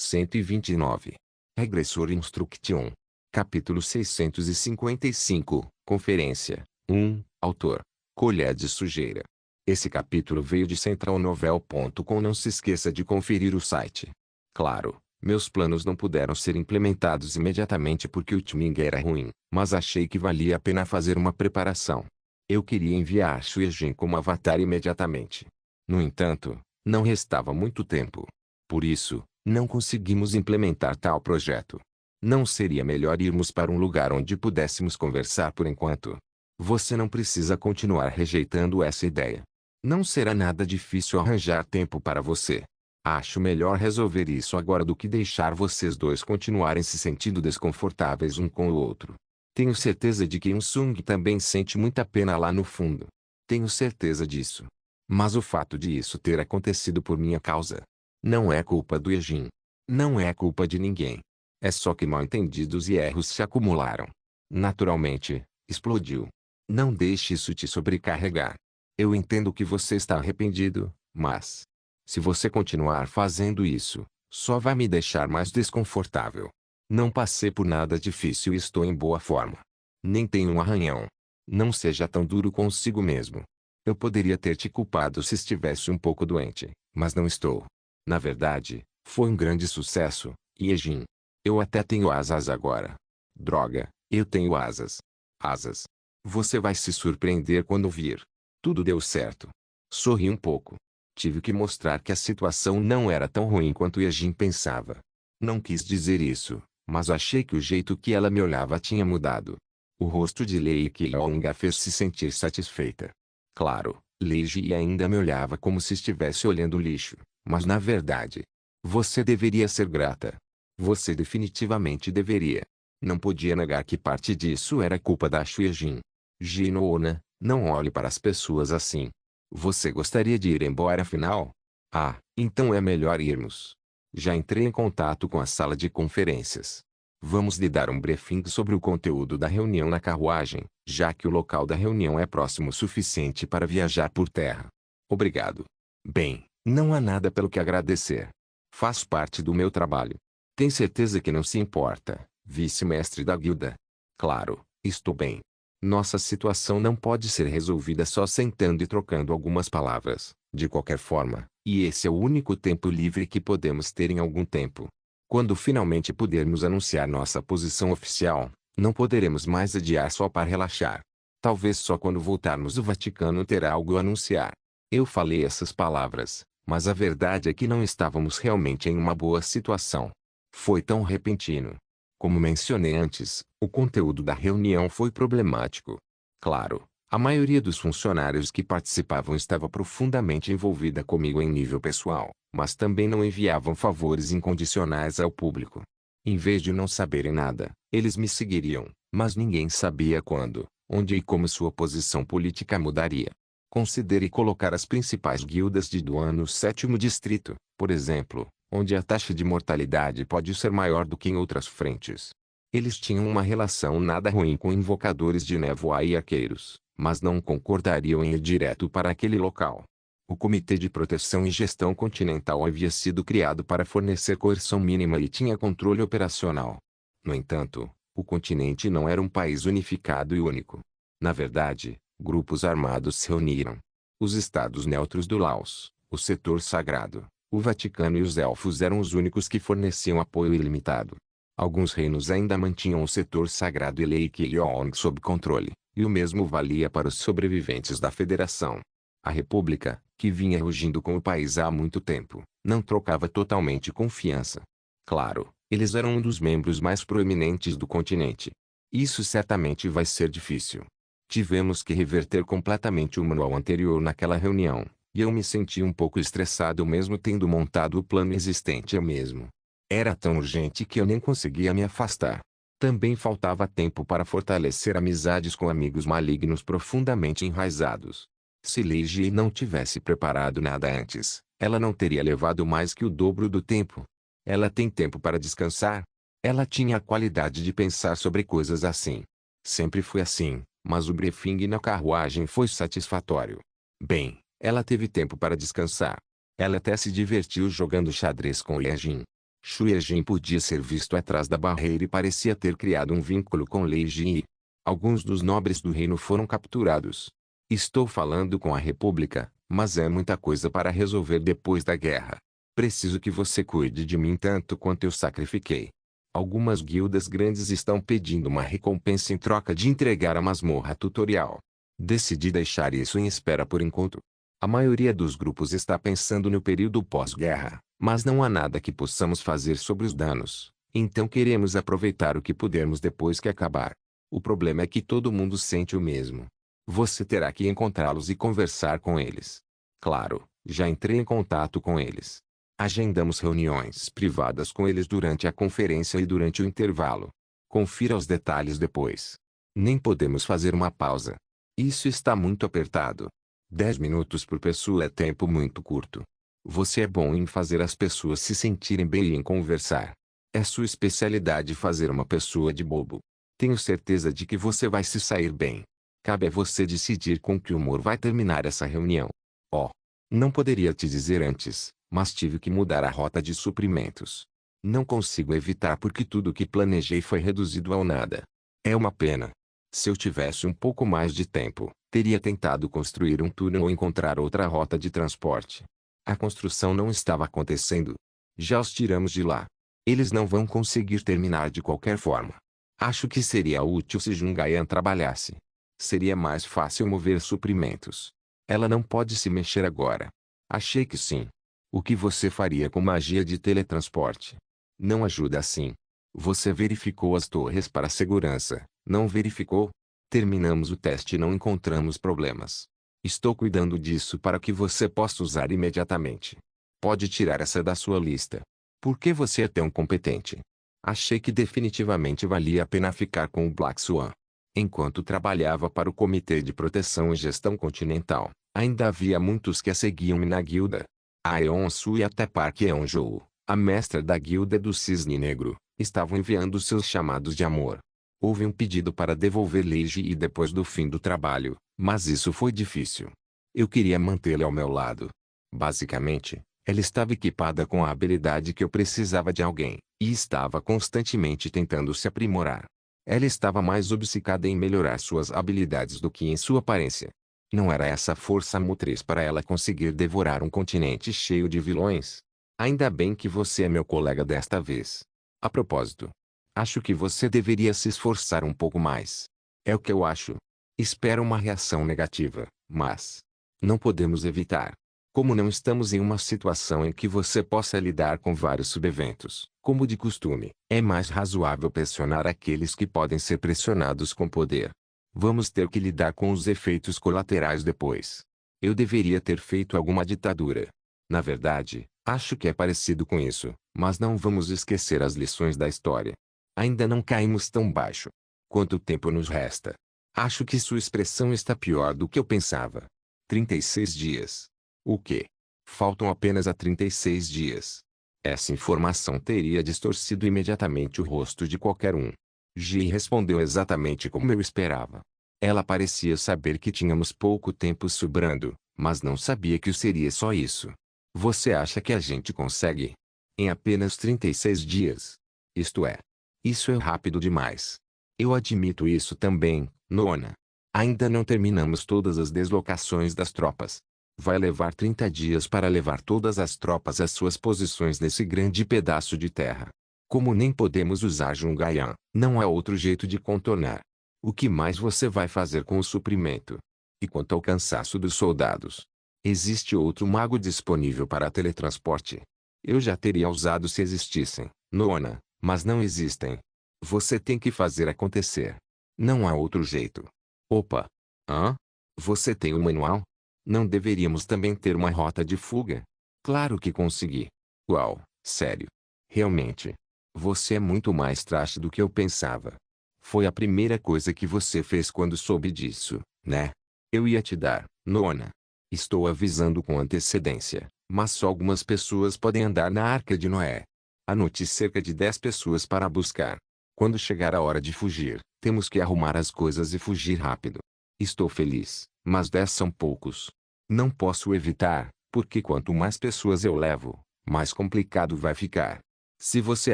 129. Regressor Instruction. Capítulo 655. Conferência. 1. Autor. Colher de sujeira. Esse capítulo veio de centralnovel.com. Não se esqueça de conferir o site. Claro, meus planos não puderam ser implementados imediatamente porque o timing era ruim, mas achei que valia a pena fazer uma preparação. Eu queria enviar Xuejin como avatar imediatamente. No entanto, não restava muito tempo. Por isso, não conseguimos implementar tal projeto. Não seria melhor irmos para um lugar onde pudéssemos conversar por enquanto? Você não precisa continuar rejeitando essa ideia. Não será nada difícil arranjar tempo para você. Acho melhor resolver isso agora do que deixar vocês dois continuarem se sentindo desconfortáveis um com o outro. Tenho certeza de que Sung também sente muita pena lá no fundo. Tenho certeza disso. Mas o fato de isso ter acontecido por minha causa não é culpa do Yejin. Não é culpa de ninguém. É só que mal-entendidos e erros se acumularam. Naturalmente, explodiu. Não deixe isso te sobrecarregar. Eu entendo que você está arrependido, mas se você continuar fazendo isso, só vai me deixar mais desconfortável. Não passei por nada difícil e estou em boa forma. Nem tenho um arranhão. Não seja tão duro consigo mesmo. Eu poderia ter te culpado se estivesse um pouco doente, mas não estou. Na verdade, foi um grande sucesso, Yejin. Eu até tenho asas agora. Droga, eu tenho asas. Asas. Você vai se surpreender quando vir. Tudo deu certo. Sorri um pouco. Tive que mostrar que a situação não era tão ruim quanto Yejin pensava. Não quis dizer isso, mas achei que o jeito que ela me olhava tinha mudado. O rosto de Lei Qiyong a fez se sentir satisfeita. Claro, Lei Ji ainda me olhava como se estivesse olhando lixo, mas na verdade, você deveria ser grata. Você definitivamente deveria. Não podia negar que parte disso era culpa da Xuejin. Jinona, não olhe para as pessoas assim. Você gostaria de ir embora afinal? Ah, então é melhor irmos. Já entrei em contato com a sala de conferências. Vamos lhe dar um briefing sobre o conteúdo da reunião na carruagem, já que o local da reunião é próximo o suficiente para viajar por terra. Obrigado. Bem, não há nada pelo que agradecer. Faz parte do meu trabalho. Tem certeza que não se importa, vice-mestre da guilda? Claro, estou bem. Nossa situação não pode ser resolvida só sentando e trocando algumas palavras, de qualquer forma, e esse é o único tempo livre que podemos ter em algum tempo. Quando finalmente pudermos anunciar nossa posição oficial, não poderemos mais adiar só para relaxar. Talvez só quando voltarmos do Vaticano terá algo a anunciar. Eu falei essas palavras, mas a verdade é que não estávamos realmente em uma boa situação. Foi tão repentino. Como mencionei antes, o conteúdo da reunião foi problemático. Claro, a maioria dos funcionários que participavam estava profundamente envolvida comigo em nível pessoal, mas também não enviavam favores incondicionais ao público. Em vez de não saberem nada, eles me seguiriam, mas ninguém sabia quando, onde e como sua posição política mudaria. Considere colocar as principais guildas de Duan no 7º distrito, por exemplo, onde a taxa de mortalidade pode ser maior do que em outras frentes. Eles tinham uma relação nada ruim com invocadores de névoa e arqueiros, mas não concordariam em ir direto para aquele local. O Comitê de Proteção e Gestão Continental havia sido criado para fornecer coerção mínima e tinha controle operacional. No entanto, o continente não era um país unificado e único. Na verdade, grupos armados se reuniram. Os estados neutros do Laos, o setor sagrado, o Vaticano e os Elfos eram os únicos que forneciam apoio ilimitado. Alguns reinos ainda mantinham o setor sagrado e Lei Qiyong sob controle, e o mesmo valia para os sobreviventes da Federação. A República, que vinha rugindo com o país há muito tempo, não trocava totalmente confiança. Claro, eles eram um dos membros mais proeminentes do continente. Isso certamente vai ser difícil. Tivemos que reverter completamente o manual anterior naquela reunião, e eu me senti um pouco estressado mesmo tendo montado o plano existente eu mesmo. Era tão urgente que eu nem conseguia me afastar. Também faltava tempo para fortalecer amizades com amigos malignos profundamente enraizados. Se Lei Ji não tivesse preparado nada antes, ela não teria levado mais que o dobro do tempo. Ela tem tempo para descansar? Ela tinha a qualidade de pensar sobre coisas assim. Sempre foi assim, mas o briefing na carruagem foi satisfatório. Bem, ela teve tempo para descansar. Ela até se divertiu jogando xadrez com Yejin. Xue Jin podia ser visto atrás da barreira e parecia ter criado um vínculo com Lei Jin. Alguns dos nobres do reino foram capturados. Estou falando com a República, mas é muita coisa para resolver depois da guerra. Preciso que você cuide de mim tanto quanto eu sacrifiquei. Algumas guildas grandes estão pedindo uma recompensa em troca de entregar a masmorra tutorial. Decidi deixar isso em espera por enquanto. A maioria dos grupos está pensando no período pós-guerra, mas não há nada que possamos fazer sobre os danos, então queremos aproveitar o que pudermos depois que acabar. O problema é que todo mundo sente o mesmo. Você terá que encontrá-los e conversar com eles. Claro, já entrei em contato com eles. Agendamos reuniões privadas com eles durante a conferência e durante o intervalo. Confira os detalhes depois. Nem podemos fazer uma pausa. Isso está muito apertado. 10 minutos por pessoa é tempo muito curto. Você é bom em fazer as pessoas se sentirem bem e em conversar. É sua especialidade fazer uma pessoa de bobo. Tenho certeza de que você vai se sair bem. Cabe a você decidir com que humor vai terminar essa reunião. Oh, não poderia te dizer antes, mas tive que mudar a rota de suprimentos. Não consigo evitar porque tudo o que planejei foi reduzido ao nada. É uma pena. Se eu tivesse um pouco mais de tempo, teria tentado construir um túnel ou encontrar outra rota de transporte. A construção não estava acontecendo. Já os tiramos de lá. Eles não vão conseguir terminar de qualquer forma. Acho que seria útil se Jungayan trabalhasse. Seria mais fácil mover suprimentos. Ela não pode se mexer agora. Achei que sim. O que você faria com magia de teletransporte? Não ajuda assim. Você verificou as torres para segurança, não verificou? Terminamos o teste e não encontramos problemas. Estou cuidando disso para que você possa usar imediatamente. Pode tirar essa da sua lista. Por que você é tão competente? Achei que definitivamente valia a pena ficar com o Black Swan. Enquanto trabalhava para o Comitê de Proteção e Gestão Continental, ainda havia muitos que a seguiam na guilda. A Eon-Su e até Park Eon-Jou, a mestra da guilda do Cisne Negro, estavam enviando seus chamados de amor. Houve um pedido para devolver Leiji e depois do fim do trabalho, mas isso foi difícil. Eu queria mantê-la ao meu lado. Basicamente, ela estava equipada com a habilidade que eu precisava de alguém, e estava constantemente tentando se aprimorar. Ela estava mais obcecada em melhorar suas habilidades do que em sua aparência. Não era essa força motriz para ela conseguir devorar um continente cheio de vilões. Ainda bem que você é meu colega desta vez. A propósito, acho que você deveria se esforçar um pouco mais. É o que eu acho. Espero uma reação negativa, mas não podemos evitar. Como não estamos em uma situação em que você possa lidar com vários subeventos, como de costume, é mais razoável pressionar aqueles que podem ser pressionados com poder. Vamos ter que lidar com os efeitos colaterais depois. Eu deveria ter feito alguma ditadura. Na verdade, acho que é parecido com isso, mas não vamos esquecer as lições da história. Ainda não caímos tão baixo. Quanto tempo nos resta? Acho que sua expressão está pior do que eu pensava. 36 dias. O quê? Faltam apenas a 36 dias. Essa informação teria distorcido imediatamente o rosto de qualquer um. Ji respondeu exatamente como eu esperava. Ela parecia saber que tínhamos pouco tempo sobrando, mas não sabia que seria só isso. Você acha que a gente consegue? Em apenas 36 dias. Isto é. Isso é rápido demais. Eu admito isso também, Nona. Ainda não terminamos todas as deslocações das tropas. Vai levar 30 dias para levar todas as tropas às suas posições nesse grande pedaço de terra. Como nem podemos usar Jungayan, não há outro jeito de contornar. O que mais você vai fazer com o suprimento? E quanto ao cansaço dos soldados? Existe outro mago disponível para teletransporte? Eu já teria usado se existissem, Nona, mas não existem. Você tem que fazer acontecer. Não há outro jeito. Opa! Hã? Você tem um manual? Não deveríamos também ter uma rota de fuga? Claro que consegui. Uau, sério. Realmente. Você é muito mais traste do que eu pensava. Foi a primeira coisa que você fez quando soube disso, né? Eu ia te dar, Nona. Estou avisando com antecedência, mas só algumas pessoas podem andar na Arca de Noé. Anote cerca de 10 pessoas para buscar. Quando chegar a hora de fugir, temos que arrumar as coisas e fugir rápido. Estou feliz, mas 10 são poucos. Não posso evitar, porque quanto mais pessoas eu levo, mais complicado vai ficar. Se você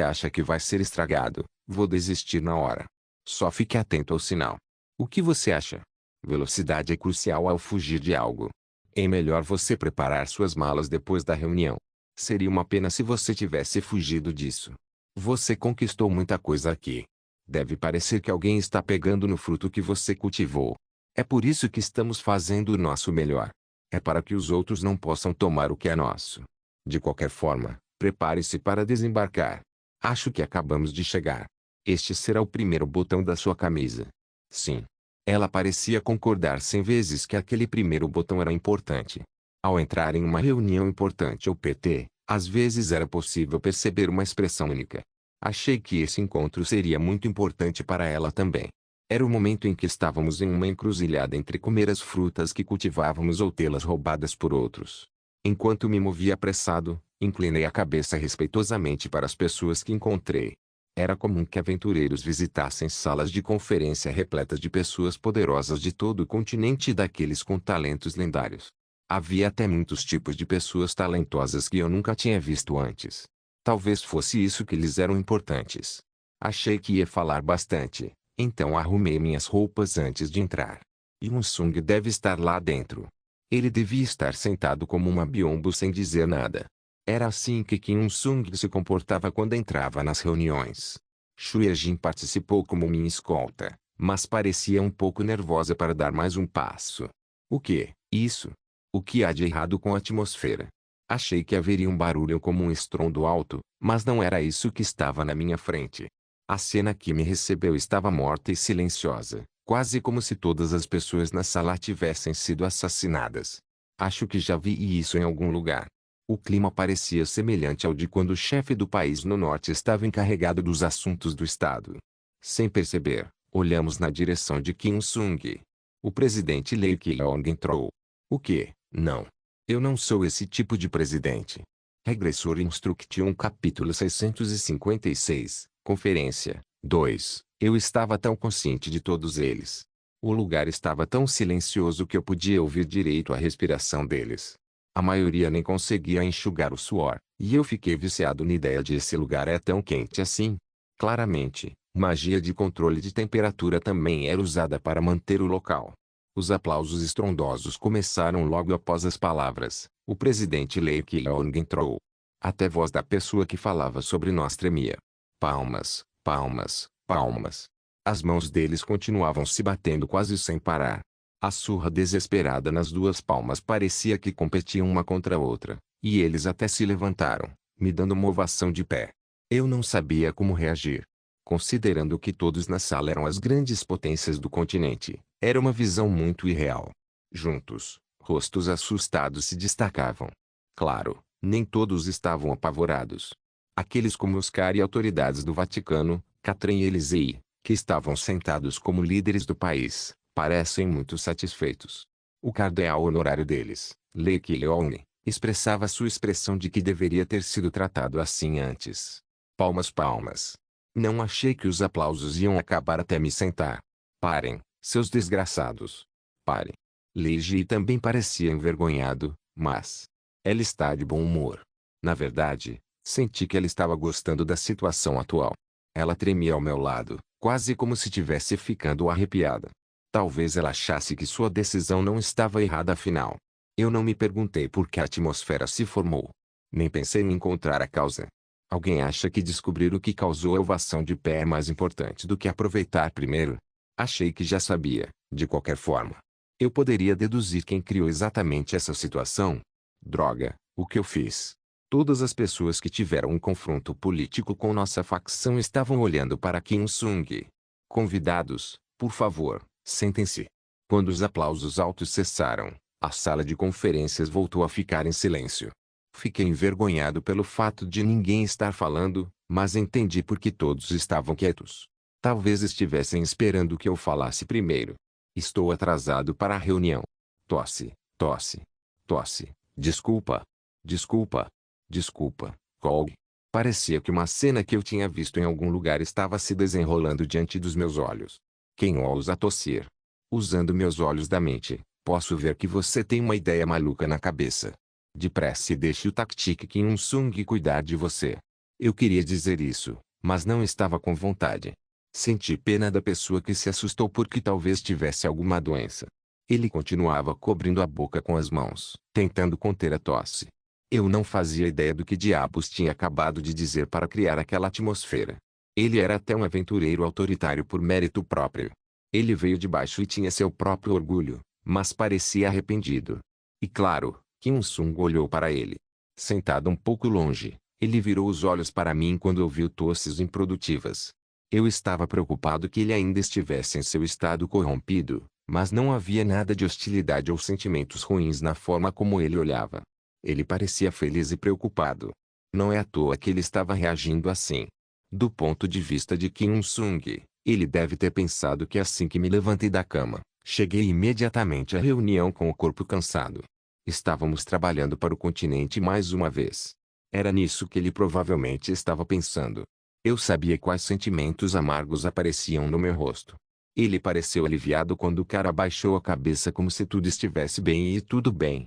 acha que vai ser estragado, vou desistir na hora. Só fique atento ao sinal. O que você acha? Velocidade é crucial ao fugir de algo. É melhor você preparar suas malas depois da reunião. Seria uma pena se você tivesse fugido disso. Você conquistou muita coisa aqui. Deve parecer que alguém está pegando no fruto que você cultivou. É por isso que estamos fazendo o nosso melhor. É para que os outros não possam tomar o que é nosso. De qualquer forma, prepare-se para desembarcar. Acho que acabamos de chegar. Este será o primeiro botão da sua camisa. Sim. Ela parecia concordar 100 vezes que aquele primeiro botão era importante. Ao entrar em uma reunião importante ou PT, às vezes era possível perceber uma expressão única. Achei que esse encontro seria muito importante para ela também. Era o momento em que estávamos em uma encruzilhada entre comer as frutas que cultivávamos ou tê-las roubadas por outros. Enquanto me movia apressado, inclinei a cabeça respeitosamente para as pessoas que encontrei. Era comum que aventureiros visitassem salas de conferência repletas de pessoas poderosas de todo o continente e daqueles com talentos lendários. Havia até muitos tipos de pessoas talentosas que eu nunca tinha visto antes. Talvez fosse isso que lhes eram importantes. Achei que ia falar bastante, então arrumei minhas roupas antes de entrar. Yun-Sung deve estar lá dentro. Ele devia estar sentado como uma biombo sem dizer nada. Era assim que Kim Il-sung se comportava quando entrava nas reuniões. Shuye-jin participou como minha escolta, mas parecia um pouco nervosa para dar mais um passo. O que? Isso? O que há de errado com a atmosfera? Achei que haveria um barulho como um estrondo alto, mas não era isso que estava na minha frente. A cena que me recebeu estava morta e silenciosa, quase como se todas as pessoas na sala tivessem sido assassinadas. Acho que já vi isso em algum lugar. O clima parecia semelhante ao de quando o chefe do país no norte estava encarregado dos assuntos do estado. Sem perceber, olhamos na direção de Kim Il-sung. O presidente Lee Ki-yong entrou. O quê? Não. Eu não sou esse tipo de presidente. Regressor Instruction capítulo 656, Conferência 2. Eu estava tão consciente de todos eles. O lugar estava tão silencioso que eu podia ouvir direito a respiração deles. A maioria nem conseguia enxugar o suor, e eu fiquei viciado na ideia de esse lugar é tão quente assim. Claramente, magia de controle de temperatura também era usada para manter o local. Os aplausos estrondosos começaram logo após as palavras. O presidente Lee Ki-yong entrou. Até a voz da pessoa que falava sobre nós tremia. Palmas, palmas, palmas. As mãos deles continuavam se batendo quase sem parar. A surra desesperada nas duas palmas parecia que competiam uma contra a outra, e eles até se levantaram, me dando uma ovação de pé. Eu não sabia como reagir. Considerando que todos na sala eram as grandes potências do continente, era uma visão muito irreal. Juntos, rostos assustados se destacavam. Claro, nem todos estavam apavorados. Aqueles como Oscar e autoridades do Vaticano, Catherine e Elisei, que estavam sentados como líderes do país, parecem muito satisfeitos. O cardeal honorário deles, Lee Ki-yong, expressava sua expressão de que deveria ter sido tratado assim antes. Palmas, palmas. Não achei que os aplausos iam acabar até me sentar. Parem, seus desgraçados. Parem. Li Ji também parecia envergonhado, mas ela está de bom humor. Na verdade, senti que ela estava gostando da situação atual. Ela tremia ao meu lado, quase como se estivesse ficando arrepiada. Talvez ela achasse que sua decisão não estava errada afinal. Eu não me perguntei por que a atmosfera se formou. Nem pensei em encontrar a causa. Alguém acha que descobrir o que causou a ovação de pé é mais importante do que aproveitar primeiro? Achei que já sabia, de qualquer forma. Eu poderia deduzir quem criou exatamente essa situação. Droga, o que eu fiz? Todas as pessoas que tiveram um confronto político com nossa facção estavam olhando para Kim Il-sung. Convidados, por favor, sentem-se. Quando os aplausos altos cessaram, a sala de conferências voltou a ficar em silêncio. Fiquei envergonhado pelo fato de ninguém estar falando, mas entendi por que todos estavam quietos. Talvez estivessem esperando que eu falasse primeiro. Estou atrasado para a reunião. Tosse, tosse, tosse. Desculpa. Desculpa. Desculpa, Cole. Parecia que uma cena que eu tinha visto em algum lugar estava se desenrolando diante dos meus olhos. Quem ousa tossir? Usando meus olhos da mente, posso ver que você tem uma ideia maluca na cabeça. Depressa e deixe o Taktik Kim Il-sung cuidar de você. Eu queria dizer isso, mas não estava com vontade. Senti pena da pessoa que se assustou porque talvez tivesse alguma doença. Ele continuava cobrindo a boca com as mãos, tentando conter a tosse. Eu não fazia ideia do que diabos tinha acabado de dizer para criar aquela atmosfera. Ele era até um aventureiro autoritário por mérito próprio. Ele veio de baixo e tinha seu próprio orgulho, mas parecia arrependido. E claro, Kim Sung olhou para ele. Sentado um pouco longe, ele virou os olhos para mim quando ouviu tosses improdutivas. Eu estava preocupado que ele ainda estivesse em seu estado corrompido, mas não havia nada de hostilidade ou sentimentos ruins na forma como ele olhava. Ele parecia feliz e preocupado. Não é à toa que ele estava reagindo assim. Do ponto de vista de Kim Sung, ele deve ter pensado que assim que me levantei da cama, cheguei imediatamente à reunião com o corpo cansado. Estávamos trabalhando para o continente mais uma vez. Era nisso que ele provavelmente estava pensando. Eu sabia quais sentimentos amargos apareciam no meu rosto. Ele pareceu aliviado quando o cara baixou a cabeça como se tudo estivesse bem e tudo bem.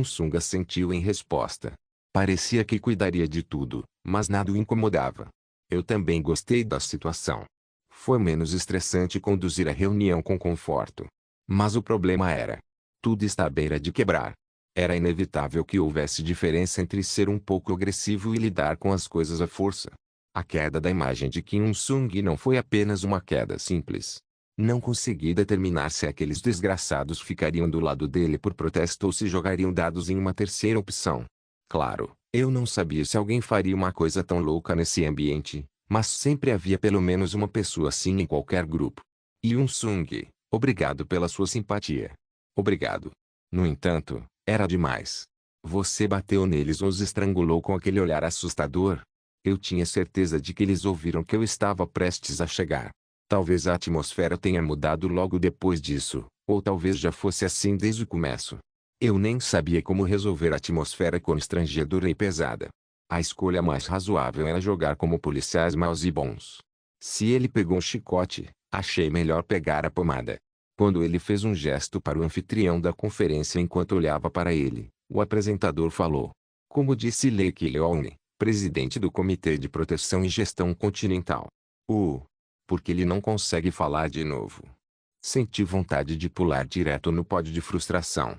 Sung assentiu em resposta. Parecia que cuidaria de tudo, mas nada o incomodava. Eu também gostei da situação. Foi menos estressante conduzir a reunião com conforto. Mas o problema era: tudo está à beira de quebrar. Era inevitável que houvesse diferença entre ser um pouco agressivo e lidar com as coisas à força. A queda da imagem de Kim Sung não foi apenas uma queda simples. Não consegui determinar se aqueles desgraçados ficariam do lado dele por protesto ou se jogariam dados em uma terceira opção. Claro, eu não sabia se alguém faria uma coisa tão louca nesse ambiente, mas sempre havia pelo menos uma pessoa assim em qualquer grupo. Sung, obrigado pela sua simpatia. Obrigado. No entanto, era demais. Você bateu neles ou os estrangulou com aquele olhar assustador? Eu tinha certeza de que eles ouviram que eu estava prestes a chegar. Talvez a atmosfera tenha mudado logo depois disso, ou talvez já fosse assim desde o começo. Eu nem sabia como resolver a atmosfera constrangedora e pesada. A escolha mais razoável era jogar como policiais maus e bons. Se ele pegou um chicote, achei melhor pegar a pomada. Quando ele fez um gesto para o anfitrião da conferência enquanto olhava para ele, o apresentador falou. Como disse Lee Ki-leong, presidente do Comitê de Proteção e Gestão Continental. Porque ele não consegue falar de novo. Senti vontade de pular direto no pódio de frustração.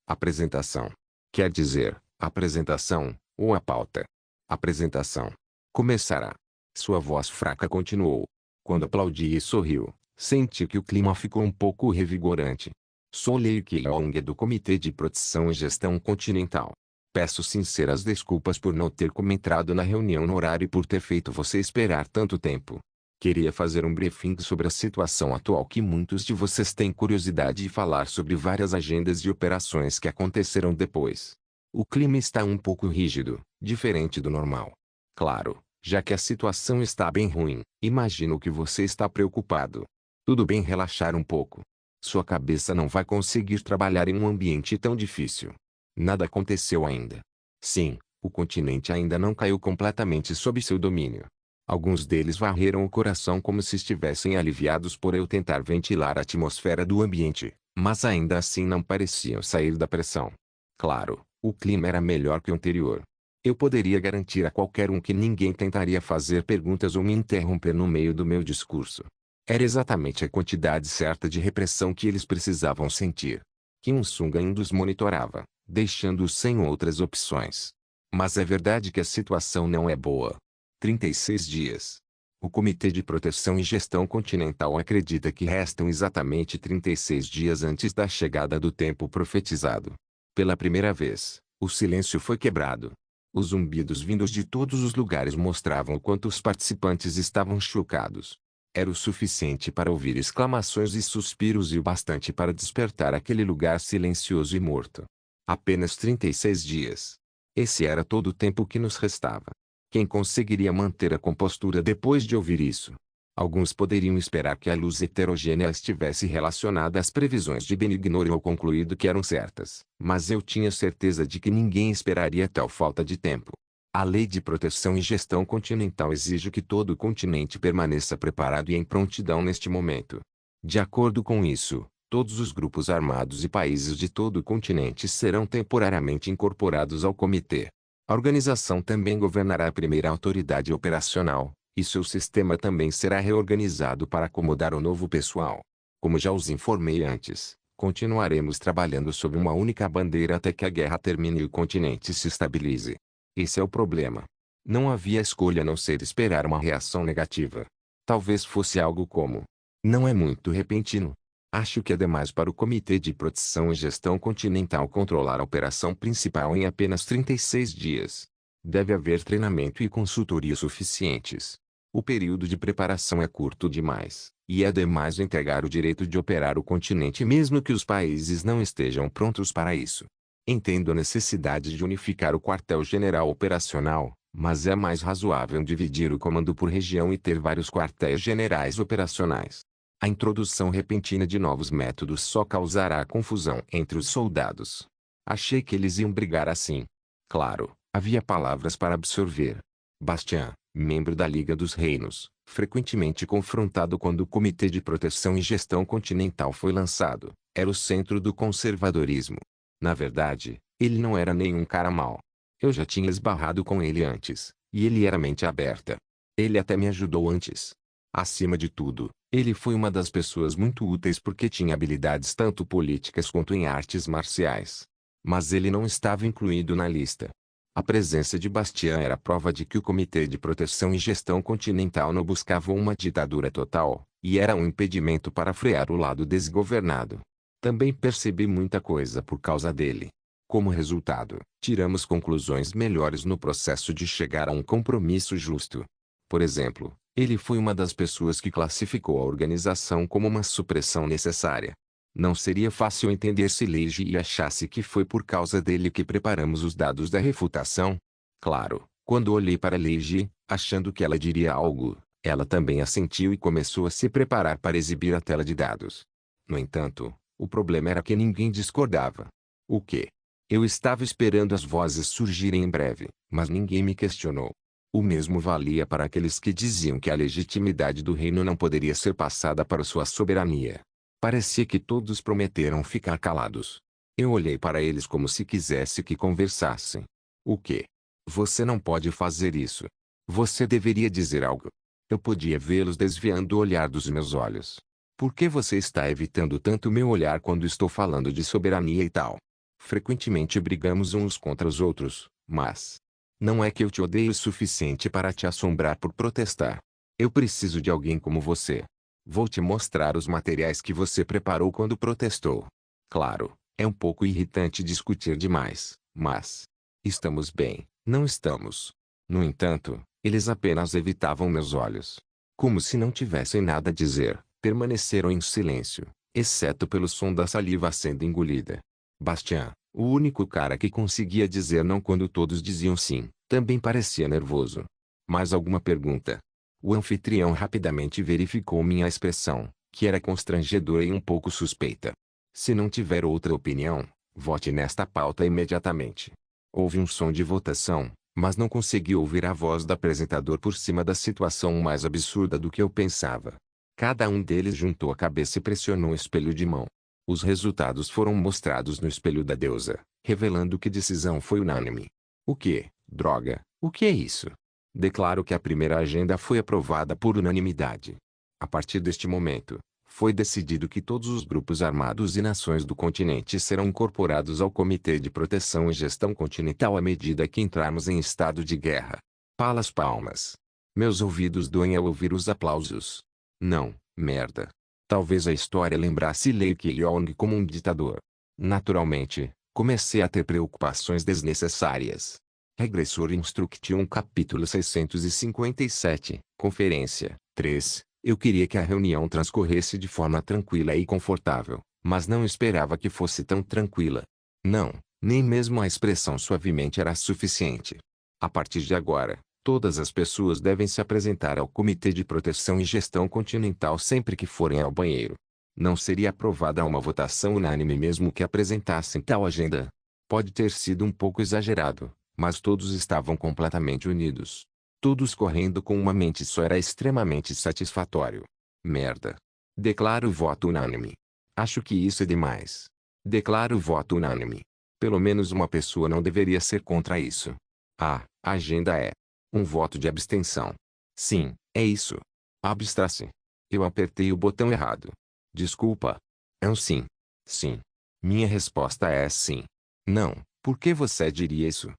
Apresentação. Quer dizer, apresentação, ou a pauta. Apresentação. Começará. Sua voz fraca continuou. Quando aplaudi e sorriu, senti que o clima ficou um pouco revigorante. Sou Lee Ki-leong do Comitê de Proteção e Gestão Continental. Peço sinceras desculpas por não ter como entrado na reunião no horário e por ter feito você esperar tanto tempo. Queria fazer um briefing sobre a situação atual que muitos de vocês têm curiosidade e falar sobre várias agendas e operações que aconteceram depois. O clima está um pouco rígido, diferente do normal. Claro, já que a situação está bem ruim, imagino que você está preocupado. Tudo bem relaxar um pouco. Sua cabeça não vai conseguir trabalhar em um ambiente tão difícil. Nada aconteceu ainda. Sim, o continente ainda não caiu completamente sob seu domínio. Alguns deles varreram o coração como se estivessem aliviados por eu tentar ventilar a atmosfera do ambiente, mas ainda assim não pareciam sair da pressão. Claro, o clima era melhor que o anterior. Eu poderia garantir a qualquer um que ninguém tentaria fazer perguntas ou me interromper no meio do meu discurso. Era exatamente a quantidade certa de repressão que eles precisavam sentir. Kim Sung ainda os monitorava, deixando-os sem outras opções. Mas é verdade que a situação não é boa. 36 dias. O Comitê de Proteção e Gestão Continental acredita que restam exatamente 36 dias antes da chegada do tempo profetizado. Pela primeira vez, o silêncio foi quebrado. Os zumbidos vindos de todos os lugares mostravam o quanto os participantes estavam chocados. Era o suficiente para ouvir exclamações e suspiros e o bastante para despertar aquele lugar silencioso e morto. Apenas 36 dias. Esse era todo o tempo que nos restava. Quem conseguiria manter a compostura depois de ouvir isso? Alguns poderiam esperar que a luz heterogênea estivesse relacionada às previsões de Ben-Gunn ou concluído que eram certas, mas eu tinha certeza de que ninguém esperaria tal falta de tempo. A Lei de Proteção e Gestão Continental exige que todo o continente permaneça preparado e em prontidão neste momento. De acordo com isso, todos os grupos armados e países de todo o continente serão temporariamente incorporados ao comitê. A organização também governará a primeira autoridade operacional, e seu sistema também será reorganizado para acomodar o novo pessoal. Como já os informei antes, continuaremos trabalhando sob uma única bandeira até que a guerra termine e o continente se estabilize. Esse é o problema. Não havia escolha a não ser esperar uma reação negativa. Talvez fosse algo como: não é muito repentino. Acho que é demais para o Comitê de Proteção e Gestão Continental controlar a operação principal em apenas 36 dias. Deve haver treinamento e consultoria suficientes. O período de preparação é curto demais, e é demais entregar o direito de operar o continente mesmo que os países não estejam prontos para isso. Entendo a necessidade de unificar o quartel-general operacional, mas é mais razoável dividir o comando por região e ter vários quartéis-generais operacionais. A introdução repentina de novos métodos só causará confusão entre os soldados. Achei que eles iam brigar assim. Claro, havia palavras para absorver. Bastian, membro da Liga dos Reinos, frequentemente confrontado quando o Comitê de Proteção e Gestão Continental foi lançado, era o centro do conservadorismo. Na verdade, ele não era nenhum cara mau. Eu já tinha esbarrado com ele antes, e ele era mente aberta. Ele até me ajudou antes. Acima de tudo, ele foi uma das pessoas muito úteis porque tinha habilidades tanto políticas quanto em artes marciais. Mas ele não estava incluído na lista. A presença de Bastian era prova de que o Comitê de Proteção e Gestão Continental não buscava uma ditadura total, e era um impedimento para frear o lado desgovernado. Também percebi muita coisa por causa dele. Como resultado, tiramos conclusões melhores no processo de chegar a um compromisso justo. Por exemplo, ele foi uma das pessoas que classificou a organização como uma supressão necessária. Não seria fácil entender se Leiji achasse que foi por causa dele que preparamos os dados da refutação. Claro, quando olhei para Leiji, achando que ela diria algo, ela também assentiu e começou a se preparar para exibir a tela de dados. No entanto, o problema era que ninguém discordava. O quê? Eu estava esperando as vozes surgirem em breve, mas ninguém me questionou. O mesmo valia para aqueles que diziam que a legitimidade do reino não poderia ser passada para sua soberania. Parecia que todos prometeram ficar calados. Eu olhei para eles como se quisesse que conversassem. O quê? Você não pode fazer isso. Você deveria dizer algo. Eu podia vê-los desviando o olhar dos meus olhos. Por que você está evitando tanto meu olhar quando estou falando de soberania e tal? Frequentemente brigamos uns contra os outros, mas não é que eu te odeie o suficiente para te assombrar por protestar. Eu preciso de alguém como você. Vou te mostrar os materiais que você preparou quando protestou. Claro, é um pouco irritante discutir demais, mas estamos bem, não estamos. No entanto, eles apenas evitavam meus olhos. Como se não tivessem nada a dizer, permaneceram em silêncio, exceto pelo som da saliva sendo engolida. Bastian, o único cara que conseguia dizer não quando todos diziam sim, também parecia nervoso. Mais alguma pergunta? O anfitrião rapidamente verificou minha expressão, que era constrangedora e um pouco suspeita. Se não tiver outra opinião, vote nesta pauta imediatamente. Houve um som de votação, mas não consegui ouvir a voz do apresentador por cima da situação mais absurda do que eu pensava. Cada um deles juntou a cabeça e pressionou o espelho de mão. Os resultados foram mostrados no espelho da deusa, revelando que a decisão foi unânime. O quê? Droga, o que é isso? Declaro que a primeira agenda foi aprovada por unanimidade. A partir deste momento, foi decidido que todos os grupos armados e nações do continente serão incorporados ao Comitê de Proteção e Gestão Continental à medida que entrarmos em estado de guerra. Palas palmas. Meus ouvidos doem ao ouvir os aplausos. Não, merda. Talvez a história lembrasse Lei Keqiang como um ditador. Naturalmente, comecei a ter preocupações desnecessárias. Regressor Instruction capítulo 657, Conferência 3. Eu queria que a reunião transcorresse de forma tranquila e confortável, mas não esperava que fosse tão tranquila. Não, nem mesmo a expressão suavemente era suficiente. A partir de agora, todas as pessoas devem se apresentar ao Comitê de Proteção e Gestão Continental sempre que forem ao banheiro. Não seria aprovada uma votação unânime mesmo que apresentassem tal agenda. Pode ter sido um pouco exagerado, mas todos estavam completamente unidos. Todos correndo com uma mente só era extremamente satisfatório. Merda. Declaro o voto unânime. Acho que isso é demais. Declaro o voto unânime. Pelo menos uma pessoa não deveria ser contra isso. A agenda é um voto de abstenção. Sim, é isso. Abstra-se. Eu apertei o botão errado. Desculpa. É um sim. Sim. Minha resposta é sim. Não, por que você diria isso?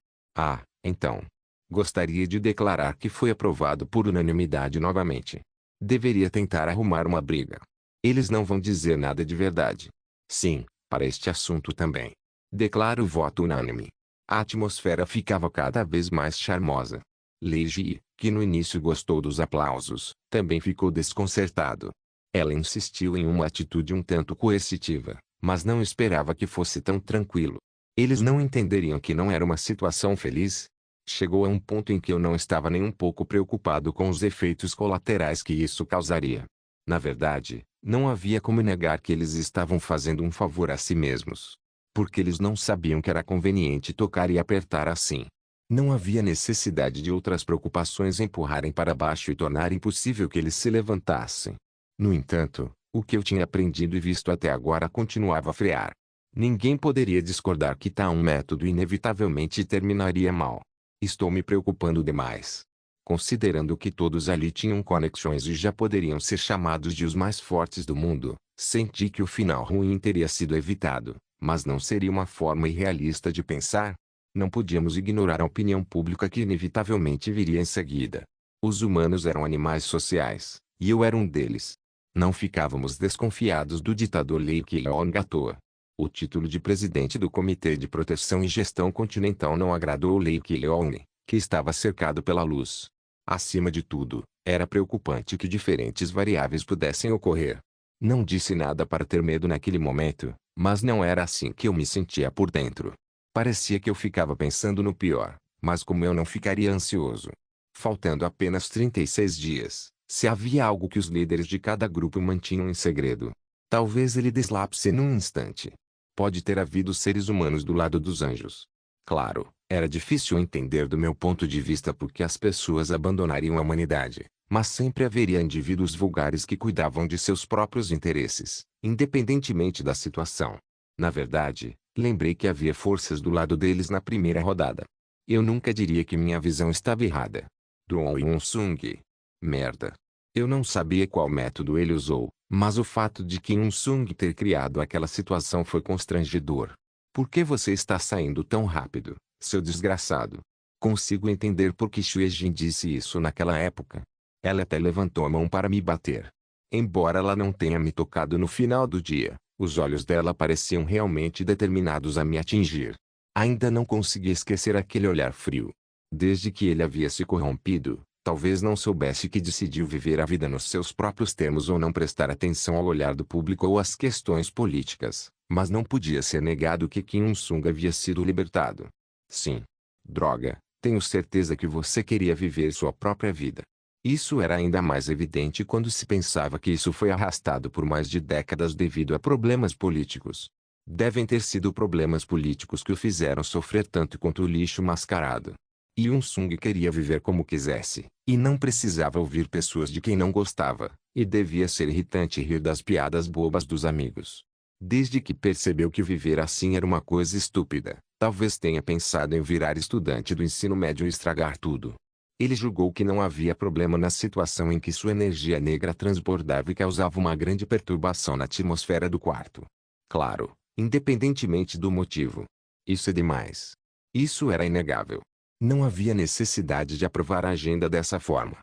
Então. Gostaria de declarar que foi aprovado por unanimidade novamente. Deveria tentar arrumar uma briga. Eles não vão dizer nada de verdade. Sim, para este assunto também. Declaro o voto unânime. A atmosfera ficava cada vez mais charmosa. Leigi, que no início gostou dos aplausos, também ficou desconcertado. Ela insistiu em uma atitude um tanto coercitiva, mas não esperava que fosse tão tranquilo. Eles não entenderiam que não era uma situação feliz? Chegou a um ponto em que eu não estava nem um pouco preocupado com os efeitos colaterais que isso causaria. Na verdade, não havia como negar que eles estavam fazendo um favor a si mesmos. Porque eles não sabiam que era conveniente tocar e apertar assim. Não havia necessidade de outras preocupações empurrarem para baixo e tornar impossível que eles se levantassem. No entanto, o que eu tinha aprendido e visto até agora continuava a frear. Ninguém poderia discordar que tal método inevitavelmente terminaria mal. Estou me preocupando demais. Considerando que todos ali tinham conexões e já poderiam ser chamados de os mais fortes do mundo, senti que o final ruim teria sido evitado, mas não seria uma forma irrealista de pensar? Não podíamos ignorar a opinião pública que inevitavelmente viria em seguida. Os humanos eram animais sociais, e eu era um deles. Não ficávamos desconfiados do ditador Lee Keong à toa. O título de presidente do Comitê de Proteção e Gestão Continental não agradou Lee Keong, que estava cercado pela luz. Acima de tudo, era preocupante que diferentes variáveis pudessem ocorrer. Não disse nada para ter medo naquele momento, mas não era assim que eu me sentia por dentro. Parecia que eu ficava pensando no pior, mas como eu não ficaria ansioso? Faltando apenas 36 dias, se havia algo que os líderes de cada grupo mantinham em segredo, talvez ele deslapse num instante. Pode ter havido seres humanos do lado dos anjos. Claro, era difícil entender do meu ponto de vista por que as pessoas abandonariam a humanidade, mas sempre haveria indivíduos vulgares que cuidavam de seus próprios interesses, independentemente da situação. Na verdade, lembrei que havia forças do lado deles na primeira rodada. Eu nunca diria que minha visão estava errada. Doon Yoon-sung. Merda. Eu não sabia qual método ele usou, mas o fato de Kim Il-sung ter criado aquela situação foi constrangedor. Por que você está saindo tão rápido, seu desgraçado? Consigo entender por que Xue Jin disse isso naquela época. Ela até levantou a mão para me bater. Embora ela não tenha me tocado no final do dia, os olhos dela pareciam realmente determinados a me atingir. Ainda não conseguia esquecer aquele olhar frio. Desde que ele havia se corrompido, talvez não soubesse que decidiu viver a vida nos seus próprios termos ou não prestar atenção ao olhar do público ou às questões políticas, mas não podia ser negado que Kim Il-sung havia sido libertado. Sim. Droga, tenho certeza que você queria viver sua própria vida. Isso era ainda mais evidente quando se pensava que isso foi arrastado por mais de décadas devido a problemas políticos. Devem ter sido problemas políticos que o fizeram sofrer tanto quanto o lixo mascarado. Yoon-sung queria viver como quisesse, e não precisava ouvir pessoas de quem não gostava, e devia ser irritante rir das piadas bobas dos amigos. Desde que percebeu que viver assim era uma coisa estúpida, talvez tenha pensado em virar estudante do ensino médio e estragar tudo. Ele julgou que não havia problema na situação em que sua energia negra transbordava e causava uma grande perturbação na atmosfera do quarto. Claro, independentemente do motivo. Isso é demais. Isso era inegável. Não havia necessidade de aprovar a agenda dessa forma.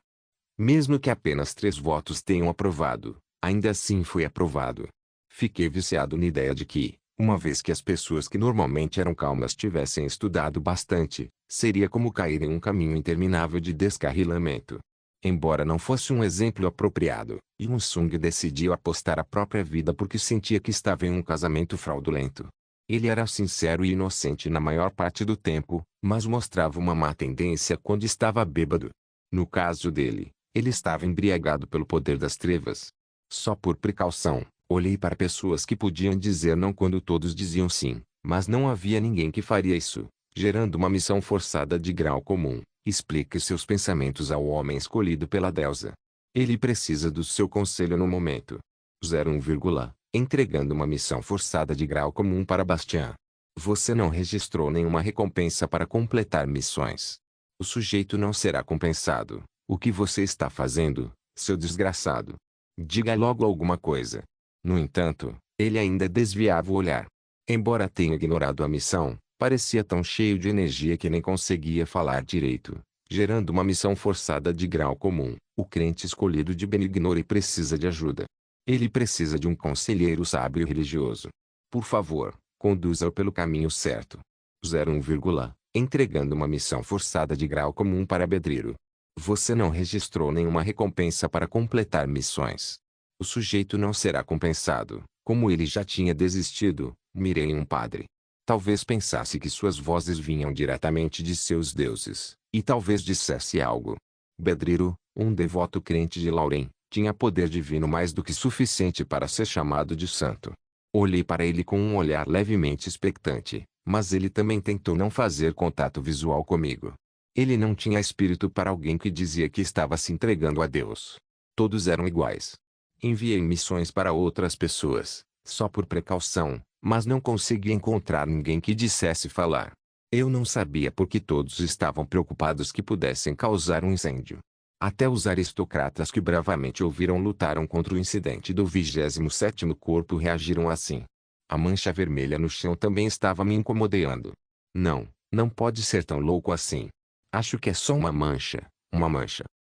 Mesmo que apenas 3 votos tenham aprovado, ainda assim foi aprovado. Fiquei viciado na ideia de que, uma vez que as pessoas que normalmente eram calmas tivessem estudado bastante, seria como cair em um caminho interminável de descarrilamento. Embora não fosse um exemplo apropriado, Yoon-sung decidiu apostar a própria vida porque sentia que estava em um casamento fraudulento. Ele era sincero e inocente na maior parte do tempo, mas mostrava uma má tendência quando estava bêbado. No caso dele, ele estava embriagado pelo poder das trevas. Só por precaução, olhei para pessoas que podiam dizer não quando todos diziam sim, mas não havia ninguém que faria isso, gerando uma missão forçada de grau comum. Explique seus pensamentos ao homem escolhido pela deusa. Ele precisa do seu conselho no momento. 01, entregando uma missão forçada de grau comum para Bastian. Você não registrou nenhuma recompensa para completar missões. O sujeito não será compensado. O que você está fazendo, seu desgraçado? Diga logo alguma coisa. No entanto, ele ainda desviava o olhar. Embora tenha ignorado a missão, parecia tão cheio de energia que nem conseguia falar direito, gerando uma missão forçada de grau comum. O crente escolhido de Ben ignora e precisa de ajuda. Ele precisa de um conselheiro sábio e religioso. Por favor, conduza-o pelo caminho certo. 01, entregando uma missão forçada de grau comum para Bedriro. Você não registrou nenhuma recompensa para completar missões. O sujeito não será compensado. Como ele já tinha desistido, mirei em um padre. Talvez pensasse que suas vozes vinham diretamente de seus deuses, e talvez dissesse algo. Bedriro, um devoto crente de Laurem, tinha poder divino mais do que suficiente para ser chamado de santo. Olhei para ele com um olhar levemente expectante, mas ele também tentou não fazer contato visual comigo. Ele não tinha espírito para alguém que dizia que estava se entregando a Deus. Todos eram iguais. Enviei missões para outras pessoas, só por precaução, mas não consegui encontrar ninguém que dissesse falar. Eu não sabia por que todos estavam preocupados que pudessem causar um incêndio. Até os aristocratas que bravamente lutaram contra o incidente do 27º corpo reagiram assim. A mancha vermelha no chão também estava me incomodando. Não pode ser tão louco assim. Acho que é só uma mancha.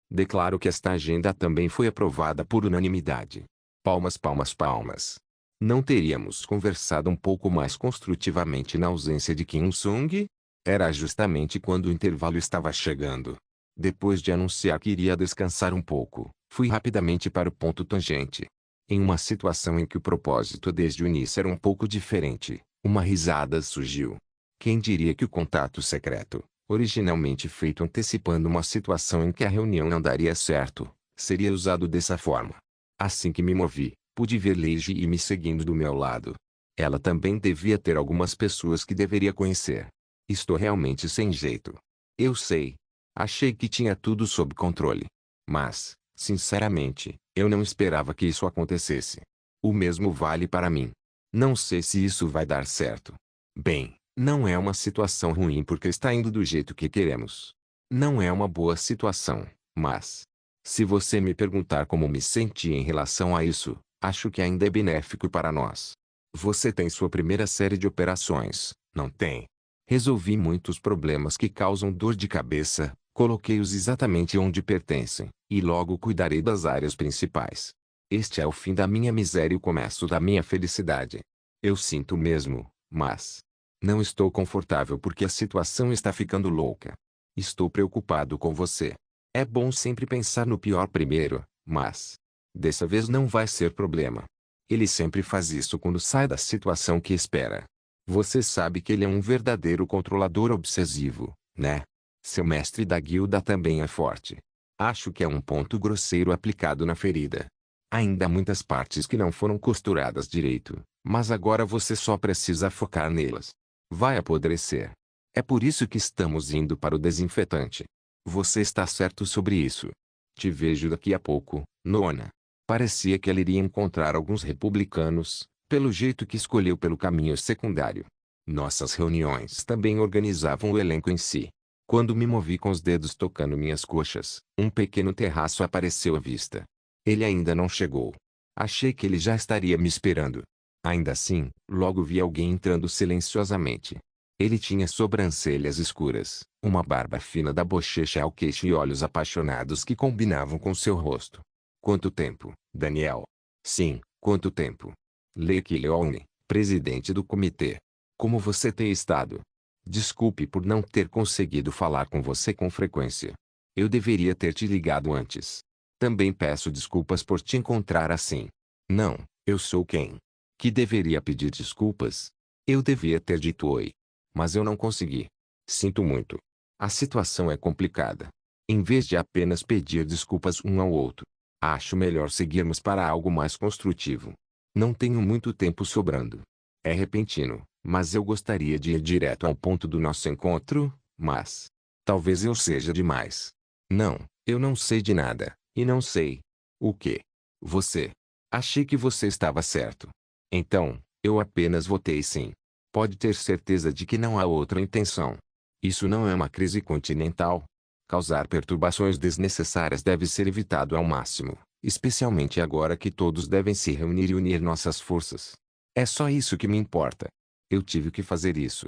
Declaro que esta agenda também foi aprovada por unanimidade. Palmas, palmas, palmas. Não teríamos conversado um pouco mais construtivamente na ausência de Kim Il-sung? Era justamente quando o intervalo estava chegando. Depois de anunciar que iria descansar um pouco, fui rapidamente para o ponto tangente. Em uma situação em que o propósito desde o início era um pouco diferente, uma risada surgiu. Quem diria que o contato secreto, originalmente feito antecipando uma situação em que a reunião não daria certo, seria usado dessa forma? Assim que me movi, pude ver Leiji me seguindo do meu lado. Ela também devia ter algumas pessoas que deveria conhecer. Estou realmente sem jeito. Eu sei. Achei que tinha tudo sob controle. Mas, sinceramente, eu não esperava que isso acontecesse. O mesmo vale para mim. Não sei se isso vai dar certo. Bem, não é uma situação ruim porque está indo do jeito que queremos. Não é uma boa situação, mas... Se você me perguntar como me senti em relação a isso, acho que ainda é benéfico para nós. Você tem sua primeira série de operações, não tem? Resolvi muitos problemas que causam dor de cabeça, coloquei-os exatamente onde pertencem, e logo cuidarei das áreas principais. Este é o fim da minha miséria e o começo da minha felicidade. Eu sinto mesmo, mas... não estou confortável porque a situação está ficando louca. Estou preocupado com você. É bom sempre pensar no pior primeiro, mas... dessa vez não vai ser problema. Ele sempre faz isso quando sai da situação que espera. Você sabe que ele é um verdadeiro controlador obsessivo, né? Seu mestre da guilda também é forte. Acho que é um ponto grosseiro aplicado na ferida. Ainda há muitas partes que não foram costuradas direito, mas agora você só precisa focar nelas. Vai apodrecer. É por isso que estamos indo para o desinfetante. Você está certo sobre isso. Te vejo daqui a pouco, Nona. Parecia que ela iria encontrar alguns republicanos, pelo jeito que escolheu pelo caminho secundário. Nossas reuniões também organizavam o elenco em si. Quando me movi com os dedos tocando minhas coxas, um pequeno terraço apareceu à vista. Ele ainda não chegou. Achei que ele já estaria me esperando. Ainda assim, logo vi alguém entrando silenciosamente. Ele tinha sobrancelhas escuras, uma barba fina da bochecha ao queixo e olhos apaixonados que combinavam com seu rosto. Quanto tempo, Daniel? Sim, quanto tempo? Leque Leone, presidente do comitê. Como você tem estado? Desculpe por não ter conseguido falar com você com frequência. Eu deveria ter te ligado antes. Também peço desculpas por te encontrar assim. Não, eu sou quem? Que deveria pedir desculpas? Eu devia ter dito oi. Mas eu não consegui. Sinto muito. A situação é complicada. Em vez de apenas pedir desculpas um ao outro, acho melhor seguirmos para algo mais construtivo. Não tenho muito tempo sobrando. É repentino, mas eu gostaria de ir direto ao ponto do nosso encontro, mas... talvez eu seja demais. Não, eu não sei de nada, e não sei... o quê? Você. Achei que você estava certo. Então, eu apenas votei sim. Pode ter certeza de que não há outra intenção. Isso não é uma crise continental, Causar perturbações desnecessárias deve ser evitado ao máximo, especialmente agora que todos devem se reunir e unir nossas forças. É só isso que me importa. Eu tive que fazer isso.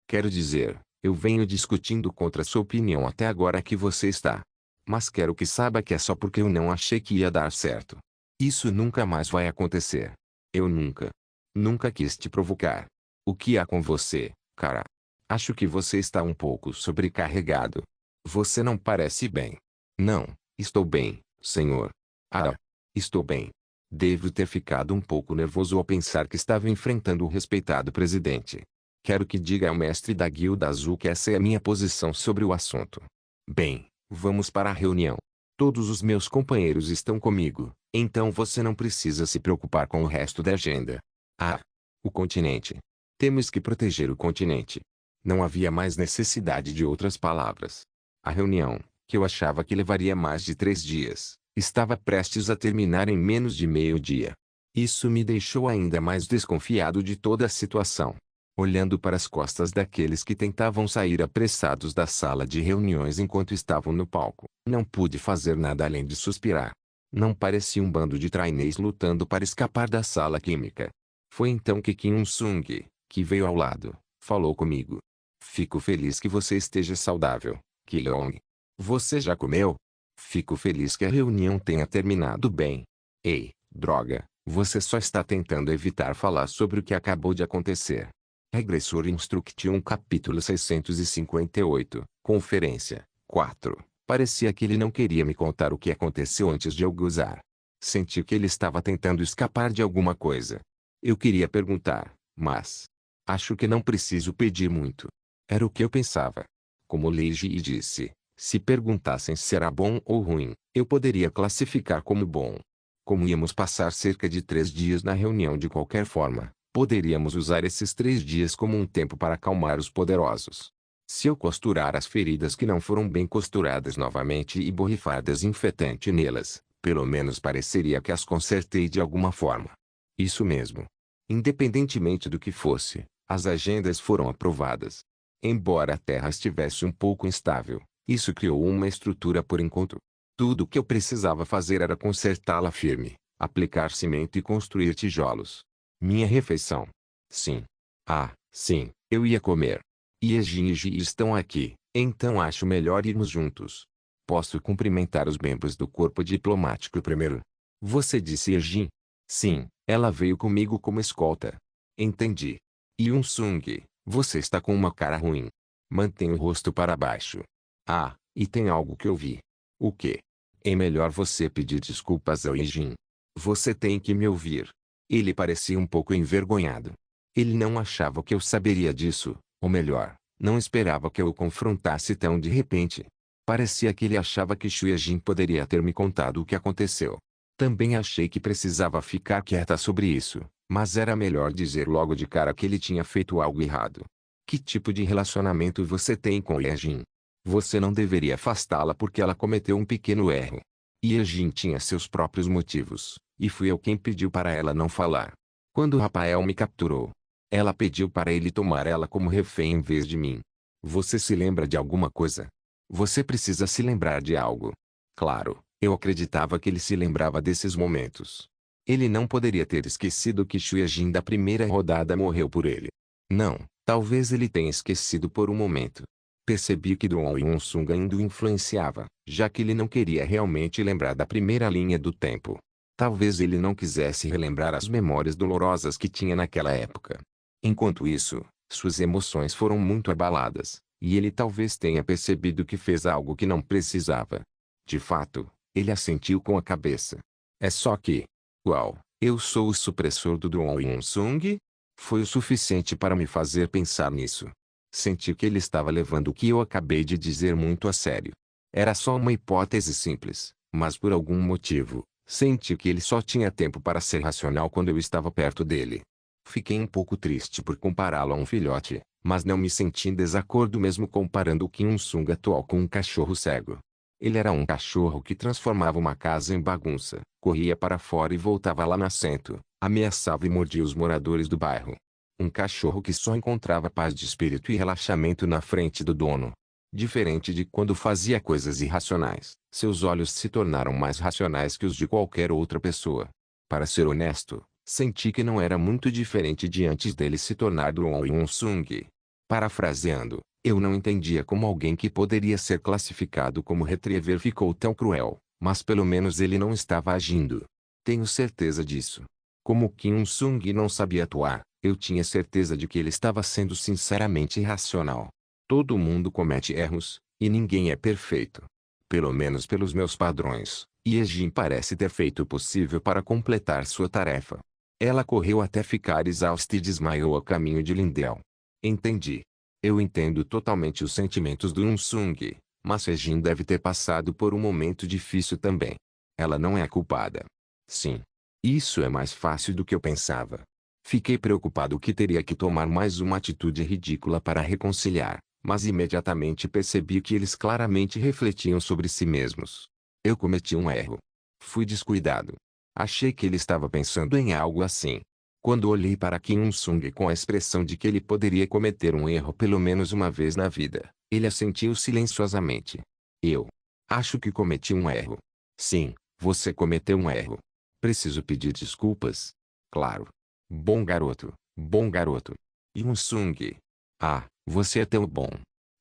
Quero dizer, eu venho discutindo contra sua opinião até agora que você está. Mas quero que saiba que é só porque eu não achei que ia dar certo. Isso nunca mais vai acontecer. Eu nunca quis te provocar. O que há com você, cara? Acho que você está um pouco sobrecarregado. Você não parece bem. Não, estou bem, senhor. Ah, estou bem. Devo ter ficado um pouco nervoso ao pensar que estava enfrentando o respeitado presidente. Quero que diga ao mestre da Guilda Azul que essa é a minha posição sobre o assunto. Bem, vamos para a reunião. Todos os meus companheiros estão comigo, então você não precisa se preocupar com o resto da agenda. Ah, o continente. Temos que proteger o continente. Não havia mais necessidade de outras palavras. A reunião, que eu achava que levaria mais de 3 dias, estava prestes a terminar em menos de meio-dia. Isso me deixou ainda mais desconfiado de toda a situação. Olhando para as costas daqueles que tentavam sair apressados da sala de reuniões enquanto estavam no palco, não pude fazer nada além de suspirar. Não parecia um bando de trainees lutando para escapar da sala química. Foi então que Kim Un-sung, que veio ao lado, falou comigo. Fico feliz que você esteja saudável, Ki-young. Você já comeu? Fico feliz que a reunião tenha terminado bem. Ei, droga, você só está tentando evitar falar sobre o que acabou de acontecer. Regressor Instruction capítulo 658, Conferência 4. Parecia que ele não queria me contar o que aconteceu antes de eu gozar. Senti que ele estava tentando escapar de alguma coisa. Eu queria perguntar, mas acho que não preciso pedir muito. Era o que eu pensava. Como Lei Ji disse, se perguntassem se era bom ou ruim, eu poderia classificar como bom. Como íamos passar cerca de 3 dias na reunião de qualquer forma, poderíamos usar esses 3 dias como um tempo para acalmar os poderosos. Se eu costurar as feridas que não foram bem costuradas novamente e borrifar desinfetante nelas, pelo menos pareceria que as consertei de alguma forma. Isso mesmo. Independentemente do que fosse, as agendas foram aprovadas. Embora a terra estivesse um pouco instável, isso criou uma estrutura por enquanto. Tudo o que eu precisava fazer era consertá-la firme, aplicar cimento e construir tijolos. Minha refeição. Sim. Ah, sim, eu ia comer. Yejin e Ji estão aqui, então acho melhor irmos juntos. Posso cumprimentar os membros do corpo diplomático primeiro? Você disse Yejin? Sim, ela veio comigo como escolta. Entendi. Yun-sung, você está com uma cara ruim. Mantém o rosto para baixo. Ah, e tem algo que eu vi. O quê? É melhor você pedir desculpas ao Yejin. Você tem que me ouvir. Ele parecia um pouco envergonhado. Ele não achava que eu saberia disso, ou melhor, não esperava que eu o confrontasse tão de repente. Parecia que ele achava que Xuejin poderia ter me contado o que aconteceu. Também achei que precisava ficar quieta sobre isso, mas era melhor dizer logo de cara que ele tinha feito algo errado. Que tipo de relacionamento você tem com Yejin? Você não deveria afastá-la porque ela cometeu um pequeno erro. Yejin tinha seus próprios motivos, e fui eu quem pediu para ela não falar. Quando Rafael me capturou, ela pediu para ele tomar ela como refém em vez de mim. Você se lembra de alguma coisa? Você precisa se lembrar de algo. Claro, eu acreditava que ele se lembrava desses momentos. Ele não poderia ter esquecido que Xuejin da primeira rodada morreu por ele. Não, talvez ele tenha esquecido por um momento. Percebi que Doon Yun-sung ainda o influenciava, já que ele não queria realmente lembrar da primeira linha do tempo. Talvez ele não quisesse relembrar as memórias dolorosas que tinha naquela época. Enquanto isso, suas emoções foram muito abaladas, e ele talvez tenha percebido que fez algo que não precisava. De fato, ele assentiu com a cabeça. É só que, uau, eu sou o supressor do Doon Yun-sung? Foi o suficiente para me fazer pensar nisso. Senti que ele estava levando o que eu acabei de dizer muito a sério. Era só uma hipótese simples, mas por algum motivo, senti que ele só tinha tempo para ser racional quando eu estava perto dele. Fiquei um pouco triste por compará-lo a um filhote, mas não me senti em desacordo mesmo comparando o Kim Un-sung atual com um cachorro cego. Ele era um cachorro que transformava uma casa em bagunça, corria para fora e voltava lá no assento, ameaçava e mordia os moradores do bairro. Um cachorro que só encontrava paz de espírito e relaxamento na frente do dono. Diferente de quando fazia coisas irracionais, seus olhos se tornaram mais racionais que os de qualquer outra pessoa. Para ser honesto, senti que não era muito diferente de antes dele se tornar Duong Yun-sung. Parafraseando, eu não entendia como alguém que poderia ser classificado como retriever ficou tão cruel, mas pelo menos ele não estava agindo. Tenho certeza disso. Como Kim Il-sung não sabia atuar, eu tinha certeza de que ele estava sendo sinceramente irracional. Todo mundo comete erros, e ninguém é perfeito. Pelo menos pelos meus padrões, e Jin parece ter feito o possível para completar sua tarefa. Ela correu até ficar exausta e desmaiou a caminho de Lindell. Entendi. Eu entendo totalmente os sentimentos do Yun-sung, mas Jin deve ter passado por um momento difícil também. Ela não é a culpada. Sim. Isso é mais fácil do que eu pensava. Fiquei preocupado que teria que tomar mais uma atitude ridícula para reconciliar, mas imediatamente percebi que eles claramente refletiam sobre si mesmos. Eu cometi um erro. Fui descuidado. Achei que ele estava pensando em algo assim. Quando olhei para Kim Il-sung com a expressão de que ele poderia cometer um erro pelo menos uma vez na vida, ele assentiu silenciosamente. Eu acho que cometi um erro. Sim, você cometeu um erro. Preciso pedir desculpas? Claro. Bom garoto, bom garoto. Il-sung. Ah, você é tão bom.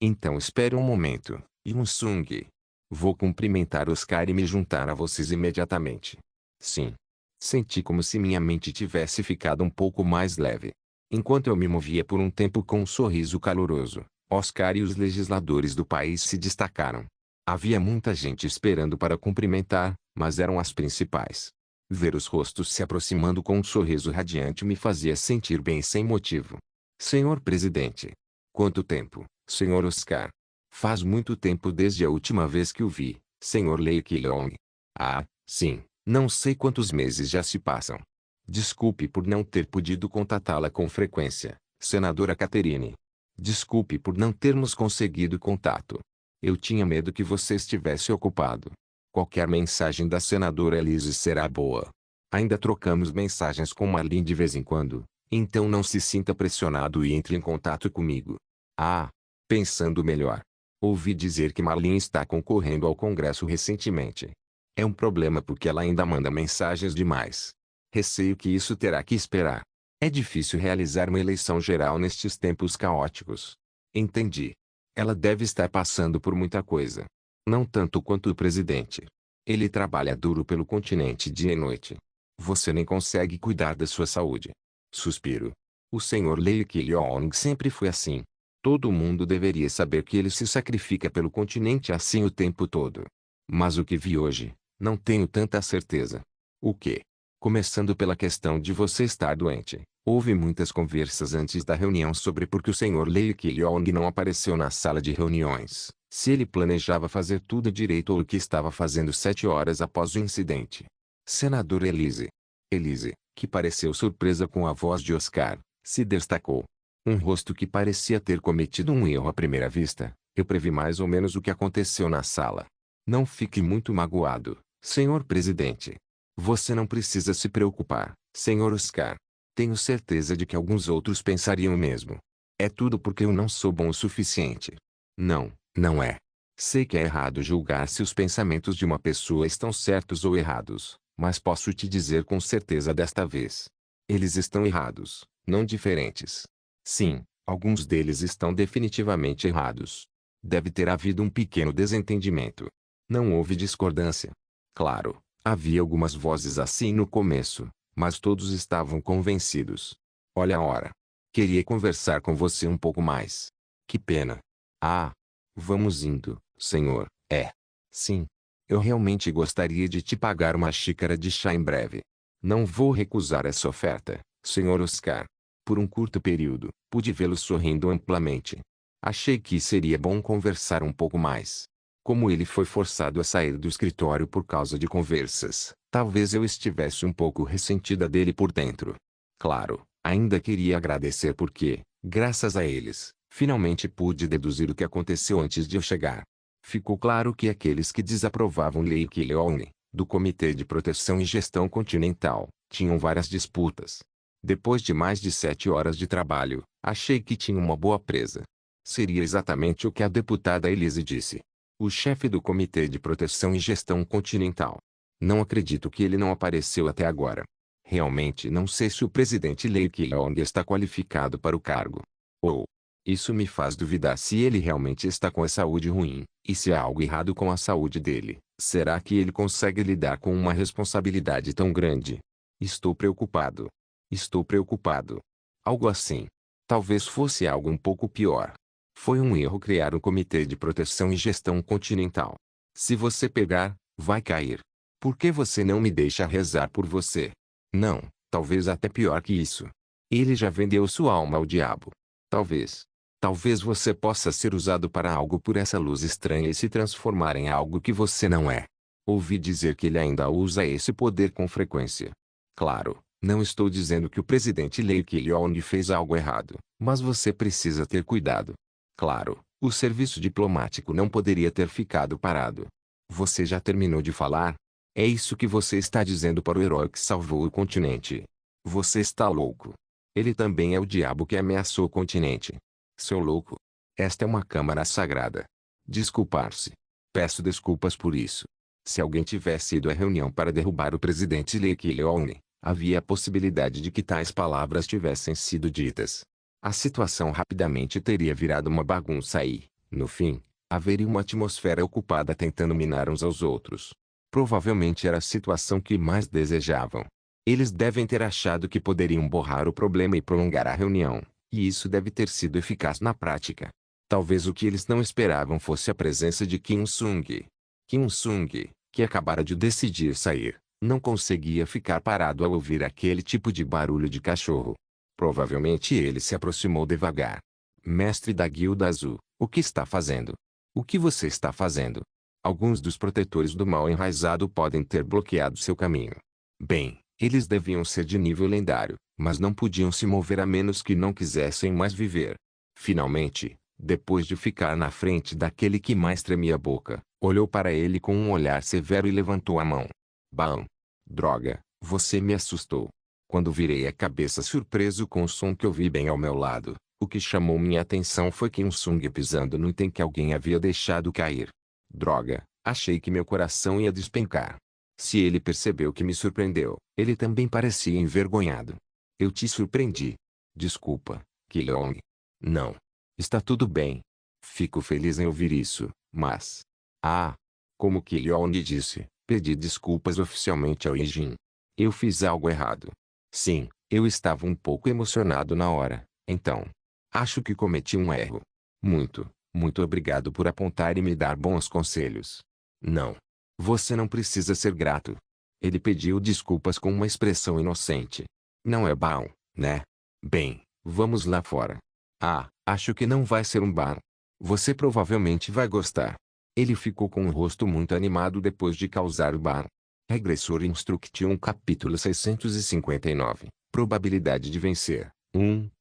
Então espere um momento, Il-sung. Vou cumprimentar Oscar e me juntar a vocês imediatamente. Sim. Senti como se minha mente tivesse ficado um pouco mais leve. Enquanto eu me movia por um tempo com um sorriso caloroso, Oscar e os legisladores do país se destacaram. Havia muita gente esperando para cumprimentar, mas eram as principais. Ver os rostos se aproximando com um sorriso radiante me fazia sentir bem sem motivo. Senhor presidente. Quanto tempo, senhor Oscar? Faz muito tempo desde a última vez que o vi, senhor Lee Ki-yong. Ah, sim. Não sei quantos meses já se passam. Desculpe por não ter podido contatá-la com frequência, senadora Catherine. Desculpe por não termos conseguido contato. Eu tinha medo que você estivesse ocupado. Qualquer mensagem da senadora Elise será boa. Ainda trocamos mensagens com Marlene de vez em quando, então não se sinta pressionado e entre em contato comigo. Ah, pensando melhor. Ouvi dizer que Marlene está concorrendo ao Congresso recentemente. É um problema porque ela ainda manda mensagens demais. Receio que isso terá que esperar. É difícil realizar uma eleição geral nestes tempos caóticos. Entendi. Ela deve estar passando por muita coisa. Não tanto quanto o presidente. Ele trabalha duro pelo continente dia e noite. Você nem consegue cuidar da sua saúde. Suspiro. O senhor Lee Ki-yong sempre foi assim. Todo mundo deveria saber que ele se sacrifica pelo continente assim o tempo todo. Mas o que vi hoje, não tenho tanta certeza. O quê? Começando pela questão de você estar doente. Houve muitas conversas antes da reunião sobre por que o senhor Lee Ki-yong não apareceu na sala de reuniões, se ele planejava fazer tudo direito ou o que estava fazendo 7 horas após o incidente. Senadora Elise. Elise, que pareceu surpresa com a voz de Oscar, se destacou. Um rosto que parecia ter cometido um erro à primeira vista. Eu previ mais ou menos o que aconteceu na sala. Não fique muito magoado, senhor presidente. Você não precisa se preocupar, senhor Oscar. Tenho certeza de que alguns outros pensariam o mesmo. É tudo porque eu não sou bom o suficiente. Não, não é. Sei que é errado julgar se os pensamentos de uma pessoa estão certos ou errados, mas posso te dizer com certeza desta vez. Eles estão errados, não diferentes. Sim, alguns deles estão definitivamente errados. Deve ter havido um pequeno desentendimento. Não houve discordância. Claro, havia algumas vozes assim no começo, mas todos estavam convencidos. Olha a hora. Queria conversar com você um pouco mais. Que pena. Ah, vamos indo, senhor. É. Sim. Eu realmente gostaria de te pagar uma xícara de chá em breve. Não vou recusar essa oferta, senhor Oscar. Por um curto período, pude vê-lo sorrindo amplamente. Achei que seria bom conversar um pouco mais. Como ele foi forçado a sair do escritório por causa de conversas, talvez eu estivesse um pouco ressentida dele por dentro. Claro, ainda queria agradecer porque, graças a eles, finalmente pude deduzir o que aconteceu antes de eu chegar. Ficou claro que aqueles que desaprovavam Lee Ki-yong, do Comitê de Proteção e Gestão Continental, tinham várias disputas. Depois de mais de 7 horas de trabalho, achei que tinha uma boa presa. Seria exatamente o que a deputada Elise disse. O chefe do Comitê de Proteção e Gestão Continental. Não acredito que ele não apareceu até agora. Realmente não sei se o presidente Lee Kyong está qualificado para o cargo. Ou, isso me faz duvidar se ele realmente está com a saúde ruim, e se há algo errado com a saúde dele. Será que ele consegue lidar com uma responsabilidade tão grande? Estou preocupado. Estou preocupado. Algo assim. Talvez fosse algo um pouco pior. Foi um erro criar um comitê de proteção e gestão continental. Se você pegar, vai cair. Por que você não me deixa rezar por você? Não, talvez até pior que isso. Ele já vendeu sua alma ao diabo. Talvez. Talvez você possa ser usado para algo por essa luz estranha e se transformar em algo que você não é. Ouvi dizer que ele ainda usa esse poder com frequência. Claro, não estou dizendo que o presidente Lee Kyong fez algo errado, mas você precisa ter cuidado. Claro, o serviço diplomático não poderia ter ficado parado. Você já terminou de falar? É isso que você está dizendo para o herói que salvou o continente. Você está louco. Ele também é o diabo que ameaçou o continente. Seu louco. Esta é uma câmara sagrada. Desculpar-se. Peço desculpas por isso. Se alguém tivesse ido à reunião para derrubar o presidente Lee Kyong, havia a possibilidade de que tais palavras tivessem sido ditas. A situação rapidamente teria virado uma bagunça e, no fim, haveria uma atmosfera ocupada tentando minar uns aos outros. Provavelmente era a situação que mais desejavam. Eles devem ter achado que poderiam borrar o problema e prolongar a reunião, e isso deve ter sido eficaz na prática. Talvez o que eles não esperavam fosse a presença de Kim Sung. Kim Sung, que acabara de decidir sair, não conseguia ficar parado ao ouvir aquele tipo de barulho de cachorro. Provavelmente ele se aproximou devagar. Mestre da Guilda Azul, o que está fazendo? O que você está fazendo? Alguns dos protetores do mal enraizado podem ter bloqueado seu caminho. Bem, eles deviam ser de nível lendário, mas não podiam se mover a menos que não quisessem mais viver. Finalmente, depois de ficar na frente daquele que mais tremia a boca, olhou para ele com um olhar severo e levantou a mão. Bam! Droga, você me assustou. Quando virei a cabeça surpreso com o som que ouvi bem ao meu lado, o que chamou minha atenção foi Kim Sung pisando no item que alguém havia deixado cair. Droga, achei que meu coração ia despencar. Se ele percebeu que me surpreendeu, ele também parecia envergonhado. Eu te surpreendi. Desculpa, Kyong. Não. Está tudo bem. Fico feliz em ouvir isso, mas... Ah! Como Kyong disse, pedi desculpas oficialmente ao Yejin. Eu fiz algo errado. Sim, eu estava um pouco emocionado na hora, então. Acho que cometi um erro. Muito obrigado por apontar e me dar bons conselhos. Não. Você não precisa ser grato. Ele pediu desculpas com uma expressão inocente. Não é bom, né? Bem, vamos lá fora. Ah, acho que não vai ser um bar. Você provavelmente vai gostar. Ele ficou com o rosto muito animado depois de causar o bar. Regressor Instruction capítulo 659. Probabilidade de vencer.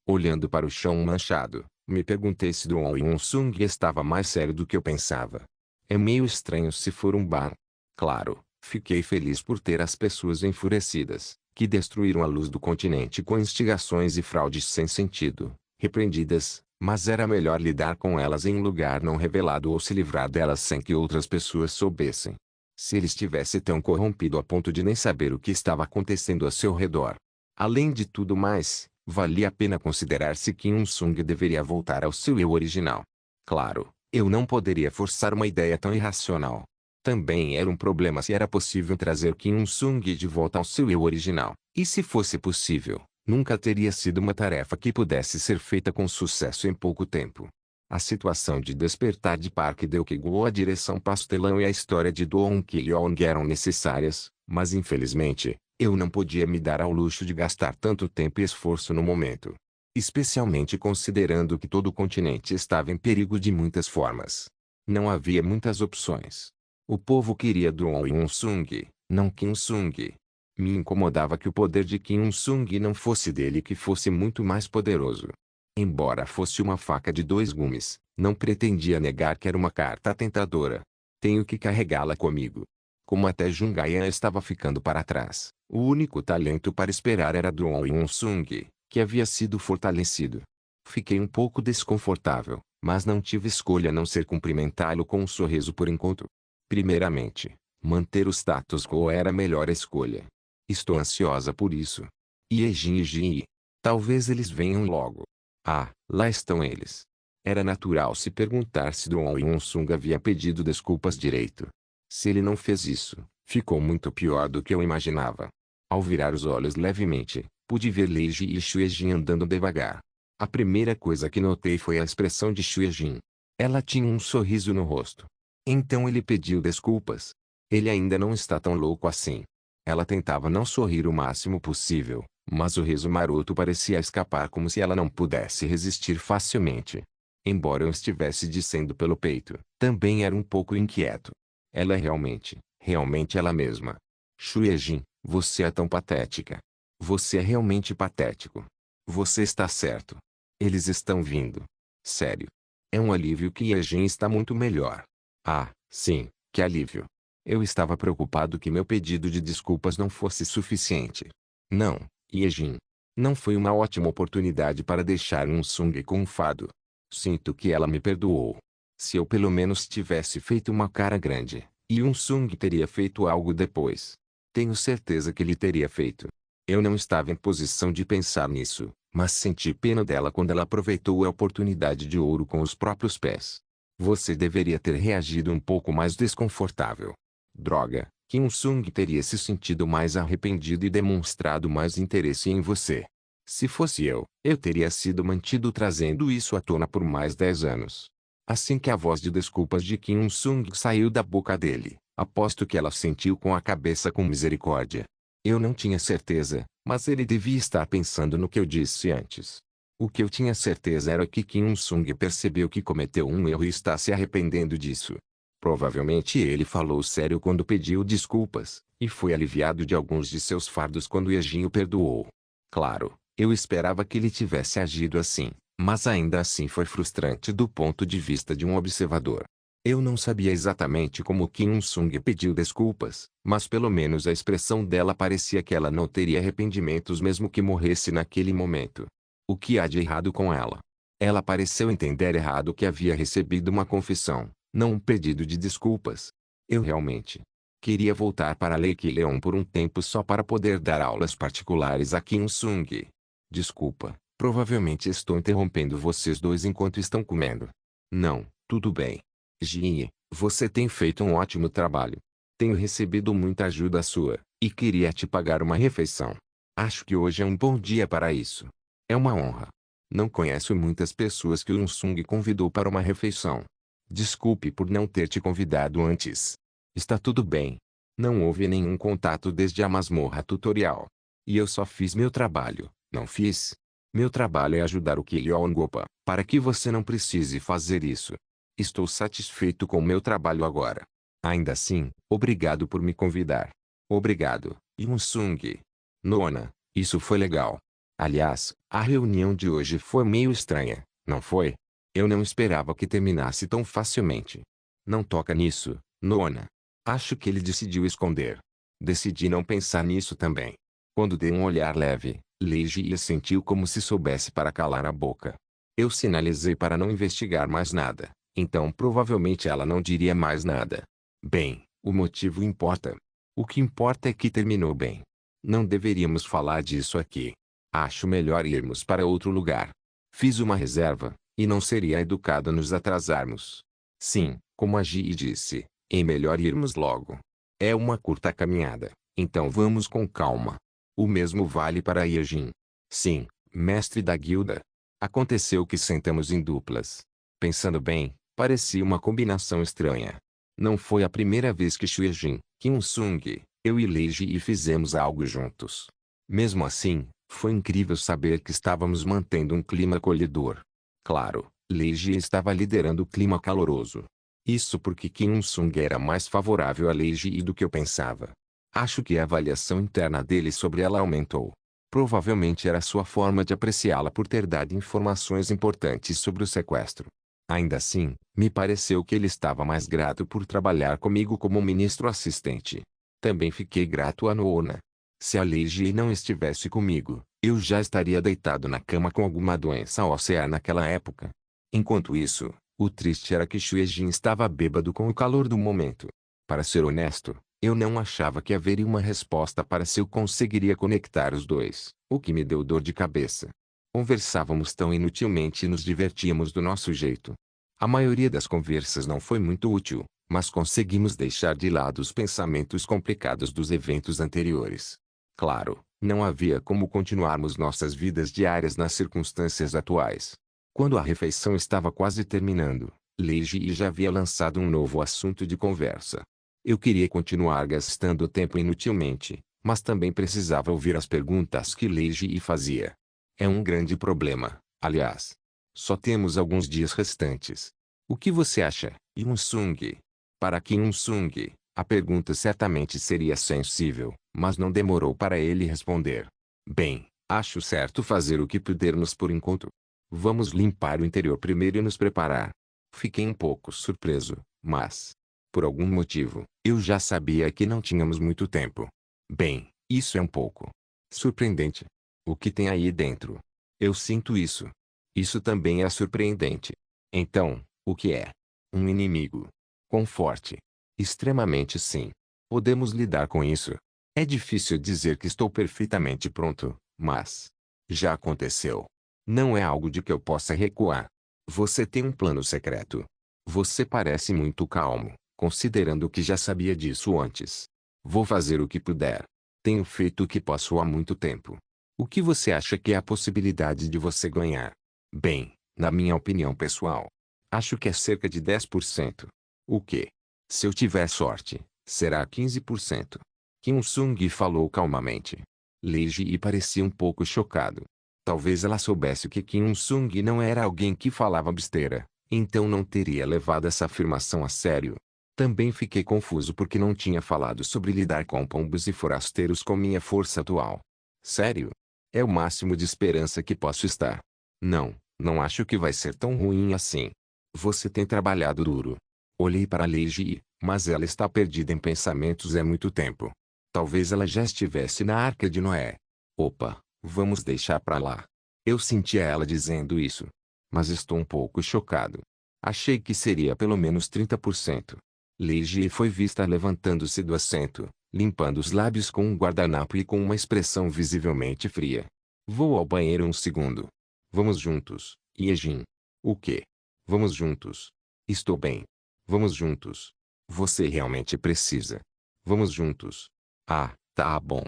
Olhando para o chão manchado, me perguntei se Duan Yun-sung estava mais sério do que eu pensava. É meio estranho se for um bar. Claro, fiquei feliz por ter as pessoas enfurecidas, que destruíram a luz do continente com instigações e fraudes sem sentido, repreendidas, mas era melhor lidar com elas em um lugar não revelado ou se livrar delas sem que outras pessoas soubessem. Se ele estivesse tão corrompido a ponto de nem saber o que estava acontecendo a seu redor. Além de tudo mais, valia a pena considerar se Kim Il-sung deveria voltar ao seu eu original. Claro, eu não poderia forçar uma ideia tão irracional. Também era um problema se era possível trazer Kim Il-sung de volta ao seu eu original. E se fosse possível, nunca teria sido uma tarefa que pudesse ser feita com sucesso em pouco tempo. A situação de despertar de Park Deok-gu, a direção pastelão e a história de Doon Ki-yeon eram necessárias, mas infelizmente, eu não podia me dar ao luxo de gastar tanto tempo e esforço no momento. Especialmente considerando que todo o continente estava em perigo de muitas formas. Não havia muitas opções. O povo queria Doon Yun-sung, não Kim Il-sung. Me incomodava que o poder de Kim Il-sung não fosse dele e que fosse muito mais poderoso. Embora fosse uma faca de dois gumes, não pretendia negar que era uma carta tentadora. Tenho que carregá-la comigo. Como até Jungayan estava ficando para trás, o único talento para esperar era Doon Yun-sung, que havia sido fortalecido. Fiquei um pouco desconfortável, Mas não tive escolha a não ser cumprimentá-lo com um sorriso por enquanto. Primeiramente, manter o status quo era a melhor escolha. Estou ansiosa por isso. Yejin e Jin. Talvez eles venham logo. Ah, lá estão eles. Era natural se perguntar se Doon Yun-sung havia pedido desculpas direito. Se ele não fez isso, ficou muito pior do que eu imaginava. Ao virar os olhos levemente, pude ver Lei Ji e Xuejin andando devagar. A primeira coisa que notei foi a expressão de Xuejin. Ela tinha um sorriso no rosto. Então ele pediu desculpas. Ele ainda não está tão louco assim. Ela tentava não sorrir o máximo possível, mas o riso maroto parecia escapar como se ela não pudesse resistir facilmente. Embora eu estivesse dizendo pelo peito, também era um pouco inquieto. Ela é realmente ela mesma. Xuejin, você é tão patética. Você é realmente patético. Você está certo. Eles estão vindo. Sério. É um alívio que Yejin está muito melhor. Ah, sim, que alívio. Eu estava preocupado que meu pedido de desculpas não fosse suficiente. Não, Yejin. Não foi uma ótima oportunidade para deixar Sung com um fardo. Sinto que ela me perdoou. Se eu pelo menos tivesse feito uma cara grande, Sung teria feito algo depois. Tenho certeza que ele teria feito. Eu não estava em posição de pensar nisso, mas senti pena dela quando ela aproveitou a oportunidade de ouro com os próprios pés. Você deveria ter reagido um pouco mais desconfortável. Droga, Sung teria se sentido mais arrependido e demonstrado mais interesse em você. Se fosse eu teria sido mantido trazendo isso à tona por mais 10 anos. Assim que a voz de desculpas de Sung saiu da boca dele, aposto que ela sentiu com a cabeça com misericórdia. Eu não tinha certeza, mas ele devia estar pensando no que eu disse antes. O que eu tinha certeza era que Sung percebeu que cometeu um erro e está se arrependendo disso. Provavelmente ele falou sério quando pediu desculpas, e foi aliviado de alguns de seus fardos quando Yejin o perdoou. Claro, eu esperava que ele tivesse agido assim, mas ainda assim foi frustrante do ponto de vista de um observador. Eu não sabia exatamente como Sung pediu desculpas, mas pelo menos a expressão dela parecia que ela não teria arrependimentos mesmo que morresse naquele momento. O que há de errado com ela? Ela pareceu entender errado que havia recebido uma confissão, não um pedido de desculpas. Eu realmente queria voltar para Lake Leon por um tempo só para poder dar aulas particulares a Sung. Desculpa, provavelmente estou interrompendo vocês dois enquanto estão comendo. Não, tudo bem. Jin, você tem feito um ótimo trabalho. Tenho recebido muita ajuda sua, e queria te pagar uma refeição. Acho que hoje é um bom dia para isso. É uma honra. Não conheço muitas pessoas que Sung convidou para uma refeição. Desculpe por não ter te convidado antes. Está tudo bem. Não houve nenhum contato desde a masmorra tutorial. E eu só fiz meu trabalho, não fiz? Meu trabalho é ajudar o Kiliongopa, para que você não precise fazer isso. Estou satisfeito com meu trabalho agora. Ainda assim, obrigado por me convidar. Obrigado, Sung. Nona, isso foi legal. Aliás, a reunião de hoje foi meio estranha, não foi? Eu não esperava que terminasse tão facilmente. Não toca nisso, Nona. Acho que ele decidiu esconder. Decidi não pensar nisso também. Quando dei um olhar leve, Lei Ji sentiu como se soubesse para calar a boca. Eu sinalizei para não investigar mais nada, então provavelmente ela não diria mais nada. Bem, o motivo importa. O que importa é que terminou bem. Não deveríamos falar disso aqui. Acho melhor irmos para outro lugar. Fiz uma reserva, e não seria educado nos atrasarmos. Sim, como a Ji disse, é melhor irmos logo. É uma curta caminhada, então vamos com calma. O mesmo vale para Yejin. Sim, mestre da guilda. Aconteceu que sentamos em duplas. Pensando bem, parecia uma combinação estranha. Não foi a primeira vez que Xuejin, Sung, eu e Lei Ji fizemos algo juntos. Mesmo assim, foi incrível saber que estávamos mantendo um clima acolhedor. Claro, Lei Ji estava liderando o clima caloroso. Isso porque Sung era mais favorável a Lei Ji do que eu pensava. Acho que a avaliação interna dele sobre ela aumentou. Provavelmente era sua forma de apreciá-la por ter dado informações importantes sobre o sequestro. Ainda assim, me pareceu que ele estava mais grato por trabalhar comigo como ministro assistente. Também fiquei grato a Noona. Se a Lei Ji não estivesse comigo, eu já estaria deitado na cama com alguma doença óssea naquela época. Enquanto isso, o triste era que Xuejin estava bêbado com o calor do momento. Para ser honesto, eu não achava que haveria uma resposta para se eu conseguiria conectar os dois, o que me deu dor de cabeça. Conversávamos tão inutilmente e nos divertíamos do nosso jeito. A maioria das conversas não foi muito útil, mas conseguimos deixar de lado os pensamentos complicados dos eventos anteriores. Claro, não havia como continuarmos nossas vidas diárias nas circunstâncias atuais. Quando a refeição estava quase terminando, Lei Ji já havia lançado um novo assunto de conversa. Eu queria continuar gastando tempo inutilmente, mas também precisava ouvir as perguntas que Lei Ji fazia. É um grande problema, aliás. Só temos alguns dias restantes. O que você acha, Yoon-sung? Para Kim Yoon-sung, a pergunta certamente seria sensível, mas não demorou para ele responder. Bem, acho certo fazer o que pudermos por enquanto. Vamos limpar o interior primeiro e nos preparar. Fiquei um pouco surpreso, mas, por algum motivo, eu já sabia que não tínhamos muito tempo. Bem, isso é um pouco surpreendente. O que tem aí dentro? Eu sinto isso. Isso também é surpreendente. Então, o que é? Um inimigo. Quão forte? Extremamente sim. Podemos lidar com isso. É difícil dizer que estou perfeitamente pronto, mas já aconteceu. Não é algo de que eu possa recuar. Você tem um plano secreto. Você parece muito calmo, considerando que já sabia disso antes. Vou fazer o que puder. Tenho feito o que posso há muito tempo. O que você acha que é a possibilidade de você ganhar? Bem, na minha opinião pessoal, acho que é cerca de 10%. O que? Se eu tiver sorte, será 15%. Kim Sung falou calmamente. Lei Ji parecia um pouco chocado. Talvez ela soubesse que Kim Sung não era alguém que falava besteira, então não teria levado essa afirmação a sério. Também fiquei confuso porque não tinha falado sobre lidar com pombos e forasteiros com minha força atual. Sério? É o máximo de esperança que posso estar. Não acho que vai ser tão ruim assim. Você tem trabalhado duro. Olhei para Lei Ji, mas ela está perdida em pensamentos há muito tempo. Talvez ela já estivesse na Arca de Noé. Opa, vamos deixar pra lá. Eu sentia ela dizendo isso. Mas estou um pouco chocado. Achei que seria pelo menos 30%. Lei Ji foi vista levantando-se do assento, limpando os lábios com um guardanapo e com uma expressão visivelmente fria. Vou ao banheiro um segundo. Vamos juntos, Yejin. O quê? Vamos juntos. Estou bem. Vamos juntos. Você realmente precisa. Vamos juntos. Ah, tá bom.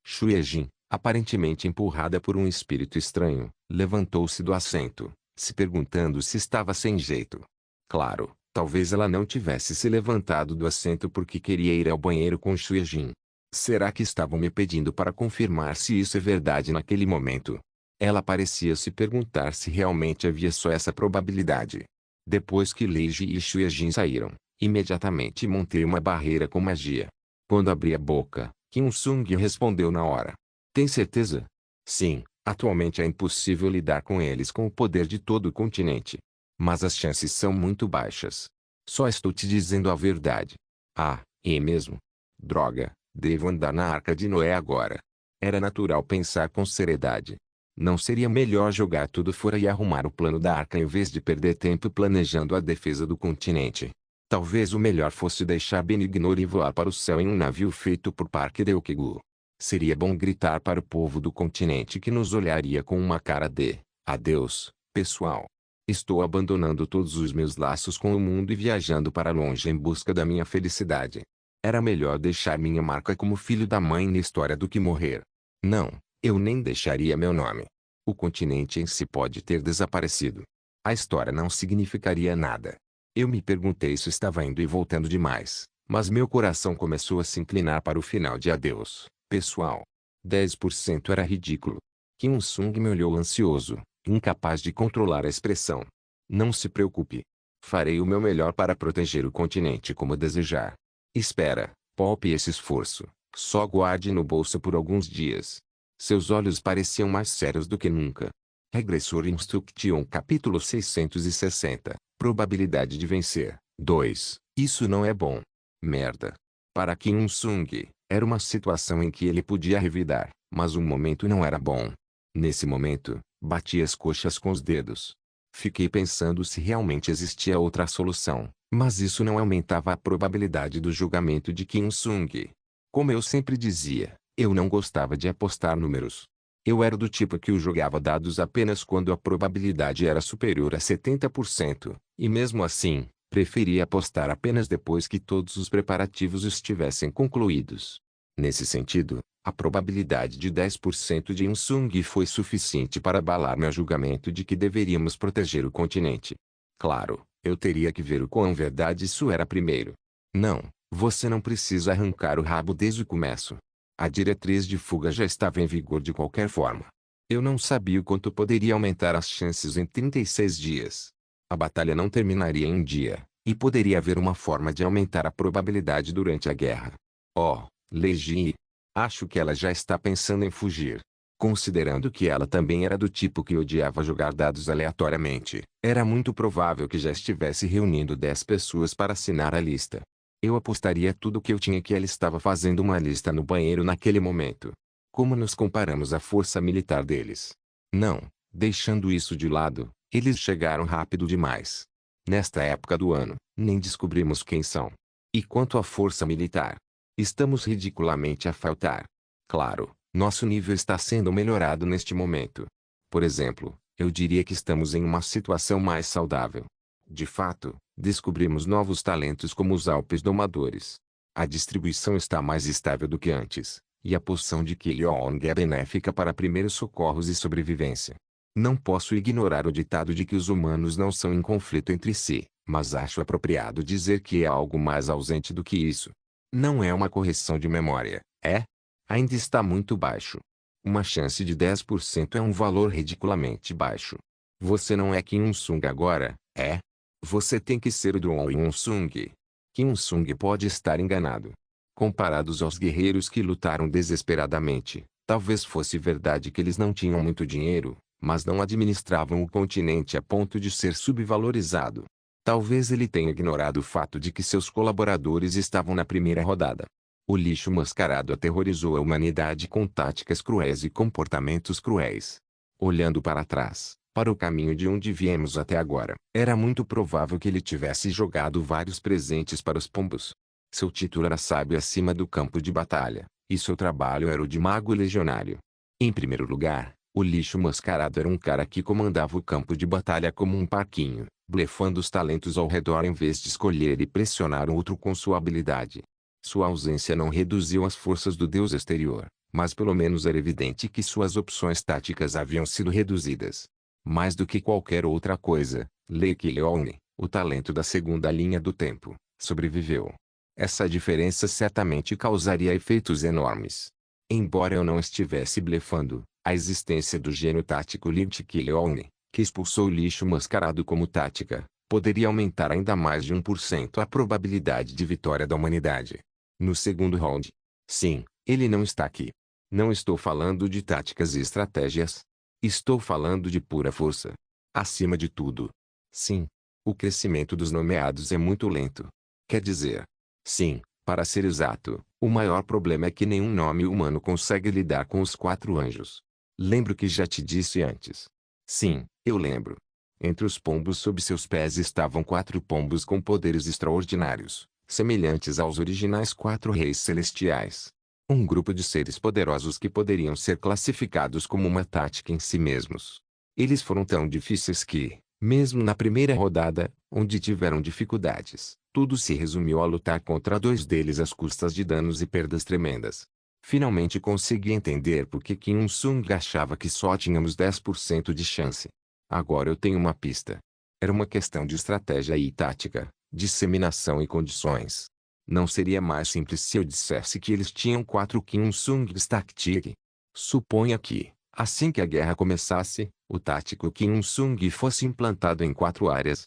Shuejin, aparentemente empurrada por um espírito estranho, levantou-se do assento, se perguntando se estava sem jeito. Claro, talvez ela não tivesse se levantado do assento porque queria ir ao banheiro com Shuejin. Será que estavam me pedindo para confirmar se isso é verdade naquele momento? Ela parecia se perguntar se realmente havia só essa probabilidade. Depois que Lei Ji e Shuejin saíram, imediatamente montei uma barreira com magia. Quando abri a boca, Kim Sung respondeu na hora. Tem certeza? Sim, atualmente é impossível lidar com eles com o poder de todo o continente. Mas as chances são muito baixas. Só estou te dizendo a verdade. Ah, é mesmo? Droga, devo andar na Arca de Noé agora. Era natural pensar com seriedade. Não seria melhor jogar tudo fora e arrumar o plano da Arca em vez de perder tempo planejando a defesa do continente? Talvez o melhor fosse deixar Benignor e voar para o céu em um navio feito por Parque Ryukyu. Seria bom gritar para o povo do continente que nos olharia com uma cara de adeus, pessoal. Estou abandonando todos os meus laços com o mundo e viajando para longe em busca da minha felicidade. Era melhor deixar minha marca como filho da mãe na história do que morrer. Não, eu nem deixaria meu nome. O continente em si pode ter desaparecido. A história não significaria nada. Eu me perguntei se estava indo e voltando demais, mas meu coração começou a se inclinar para o final de adeus, pessoal. 10% era ridículo. Kim Sung me olhou ansioso, incapaz de controlar a expressão. Não se preocupe. Farei o meu melhor para proteger o continente como desejar. Espera, poupe esse esforço. Só guarde no bolso por alguns dias. Seus olhos pareciam mais sérios do que nunca. Regressor Instruction capítulo 660. Probabilidade de vencer. 2. Isso não é bom. Merda. Para Kim Sung, era uma situação em que ele podia revidar, mas o momento não era bom. Nesse momento, bati as coxas com os dedos. Fiquei pensando se realmente existia outra solução, mas isso não aumentava a probabilidade do julgamento de Kim Il-sung. Como eu sempre dizia, eu não gostava de apostar números. Eu era do tipo que jogava dados apenas quando a probabilidade era superior a 70%, e mesmo assim, preferia apostar apenas depois que todos os preparativos estivessem concluídos. Nesse sentido, a probabilidade de 10% de Il-sung foi suficiente para abalar meu julgamento de que deveríamos proteger o continente. Claro, eu teria que ver o quão verdade isso era primeiro. Não, você não precisa arrancar o rabo desde o começo. A diretriz de fuga já estava em vigor de qualquer forma. Eu não sabia o quanto poderia aumentar as chances em 36 dias. A batalha não terminaria em um dia, e poderia haver uma forma de aumentar a probabilidade durante a guerra. Oh, Leji. Acho que ela já está pensando em fugir. Considerando que ela também era do tipo que odiava jogar dados aleatoriamente, era muito provável que já estivesse reunindo 10 pessoas para assinar a lista. Eu apostaria tudo o que eu tinha que ela estava fazendo uma lista no banheiro naquele momento. Como nos comparamos à força militar deles? Não, deixando isso de lado, eles chegaram rápido demais. Nesta época do ano, nem descobrimos quem são. E quanto à força militar? Estamos ridiculamente a faltar. Claro, nosso nível está sendo melhorado neste momento. Por exemplo, eu diria que estamos em uma situação mais saudável. De fato, descobrimos novos talentos como os Alpes Domadores. A distribuição está mais estável do que antes, e a poção de Kilong é benéfica para primeiros socorros e sobrevivência. Não posso ignorar o ditado de que os humanos não são em conflito entre si, mas acho apropriado dizer que é algo mais ausente do que isso. Não é uma correção de memória, é? Ainda está muito baixo. Uma chance de 10% é um valor ridiculamente baixo. Você não é Kim Il-sung agora, é? Você tem que ser o Dong Il-sung. Kim Il-sung pode estar enganado. Comparados aos guerreiros que lutaram desesperadamente, talvez fosse verdade que eles não tinham muito dinheiro, mas não administravam o continente a ponto de ser subvalorizado. Talvez ele tenha ignorado o fato de que seus colaboradores estavam na primeira rodada. O lixo mascarado aterrorizou a humanidade com táticas cruéis e comportamentos cruéis. Olhando para trás, para o caminho de onde viemos até agora, era muito provável que ele tivesse jogado vários presentes para os pombos. Seu título era sábio acima do campo de batalha, e seu trabalho era o de mago legionário. Em primeiro lugar, o lixo mascarado era um cara que comandava o campo de batalha como um parquinho, blefando os talentos ao redor em vez de escolher e pressionar o outro com sua habilidade. Sua ausência não reduziu as forças do deus exterior, mas pelo menos era evidente que suas opções táticas haviam sido reduzidas. Mais do que qualquer outra coisa, Lei Leone, o talento da segunda linha do tempo, sobreviveu. Essa diferença certamente causaria efeitos enormes. Embora eu não estivesse blefando, a existência do gênio tático Lintic Leone, que expulsou o lixo mascarado como tática, poderia aumentar ainda mais de 1% a probabilidade de vitória da humanidade. No segundo round. Sim, ele não está aqui. Não estou falando de táticas e estratégias. Estou falando de pura força. Acima de tudo. Sim. O crescimento dos nomeados é muito lento. Quer dizer. Sim, para ser exato, o maior problema é que nenhum nome humano consegue lidar com os 4 anjos. Lembro que já te disse antes. Sim, eu lembro. Entre os pombos sob seus pés estavam 4 pombos com poderes extraordinários, semelhantes aos originais 4 reis celestiais. Um grupo de seres poderosos que poderiam ser classificados como uma tática em si mesmos. Eles foram tão difíceis que, mesmo na primeira rodada, onde tiveram dificuldades, tudo se resumiu a lutar contra 2 deles às custas de danos e perdas tremendas. Finalmente consegui entender por que Kim Il-sung achava que só tínhamos 10% de chance. Agora eu tenho uma pista. Era uma questão de estratégia e tática, disseminação e condições. Não seria mais simples se eu dissesse que eles tinham 4 Kim Il-sung Tactic? Suponha que, assim que a guerra começasse, o tático Kim Il-sung fosse implantado em 4 áreas.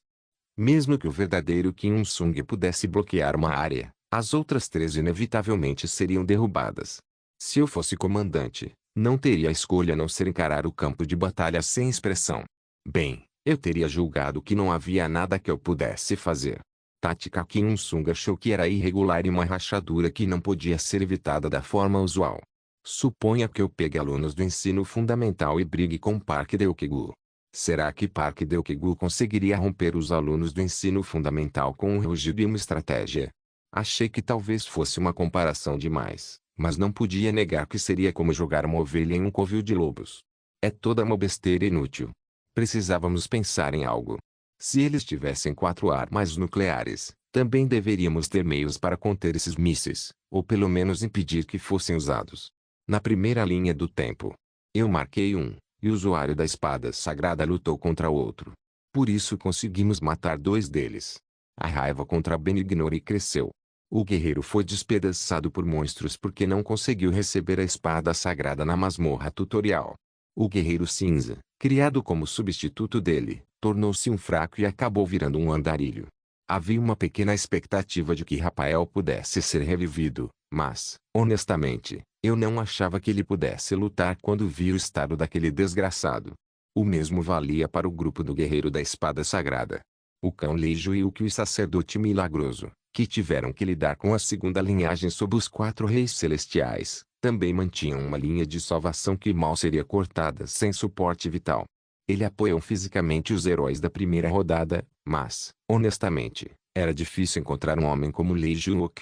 Mesmo que o verdadeiro Kim Il-sung pudesse bloquear uma área, as outras 3 inevitavelmente seriam derrubadas. Se eu fosse comandante, não teria escolha a não ser encarar o campo de batalha sem expressão. Bem, eu teria julgado que não havia nada que eu pudesse fazer. Tática Kim Il-sung achou que era irregular e uma rachadura que não podia ser evitada da forma usual. Suponha que eu pegue alunos do ensino fundamental e brigue com Park Deok-gu. Será que Park Deok-gu conseguiria romper os alunos do ensino fundamental com um rugido e uma estratégia? Achei que talvez fosse uma comparação demais, mas não podia negar que seria como jogar uma ovelha em um covil de lobos. É toda uma besteira inútil. Precisávamos pensar em algo. Se eles tivessem 4 armas nucleares, também deveríamos ter meios para conter esses mísseis, ou pelo menos impedir que fossem usados. Na primeira linha do tempo, eu marquei um, e o usuário da espada sagrada lutou contra outro. Por isso conseguimos matar 2 deles. A raiva contra Benignori cresceu. O guerreiro foi despedaçado por monstros porque não conseguiu receber a espada sagrada na masmorra tutorial. O guerreiro cinza, criado como substituto dele, tornou-se um fraco e acabou virando um andarilho. Havia uma pequena expectativa de que Rafael pudesse ser revivido, mas, honestamente, eu não achava que ele pudesse lutar quando vi o estado daquele desgraçado. O mesmo valia para o grupo do guerreiro da espada sagrada. O cão Leijo e o que o sacerdote milagroso, que tiveram que lidar com a segunda linhagem sob os 4 reis celestiais, também mantinham uma linha de salvação que mal seria cortada sem suporte vital. Ele apoiou fisicamente os heróis da primeira rodada, mas, honestamente, era difícil encontrar um homem como Lee Junwook.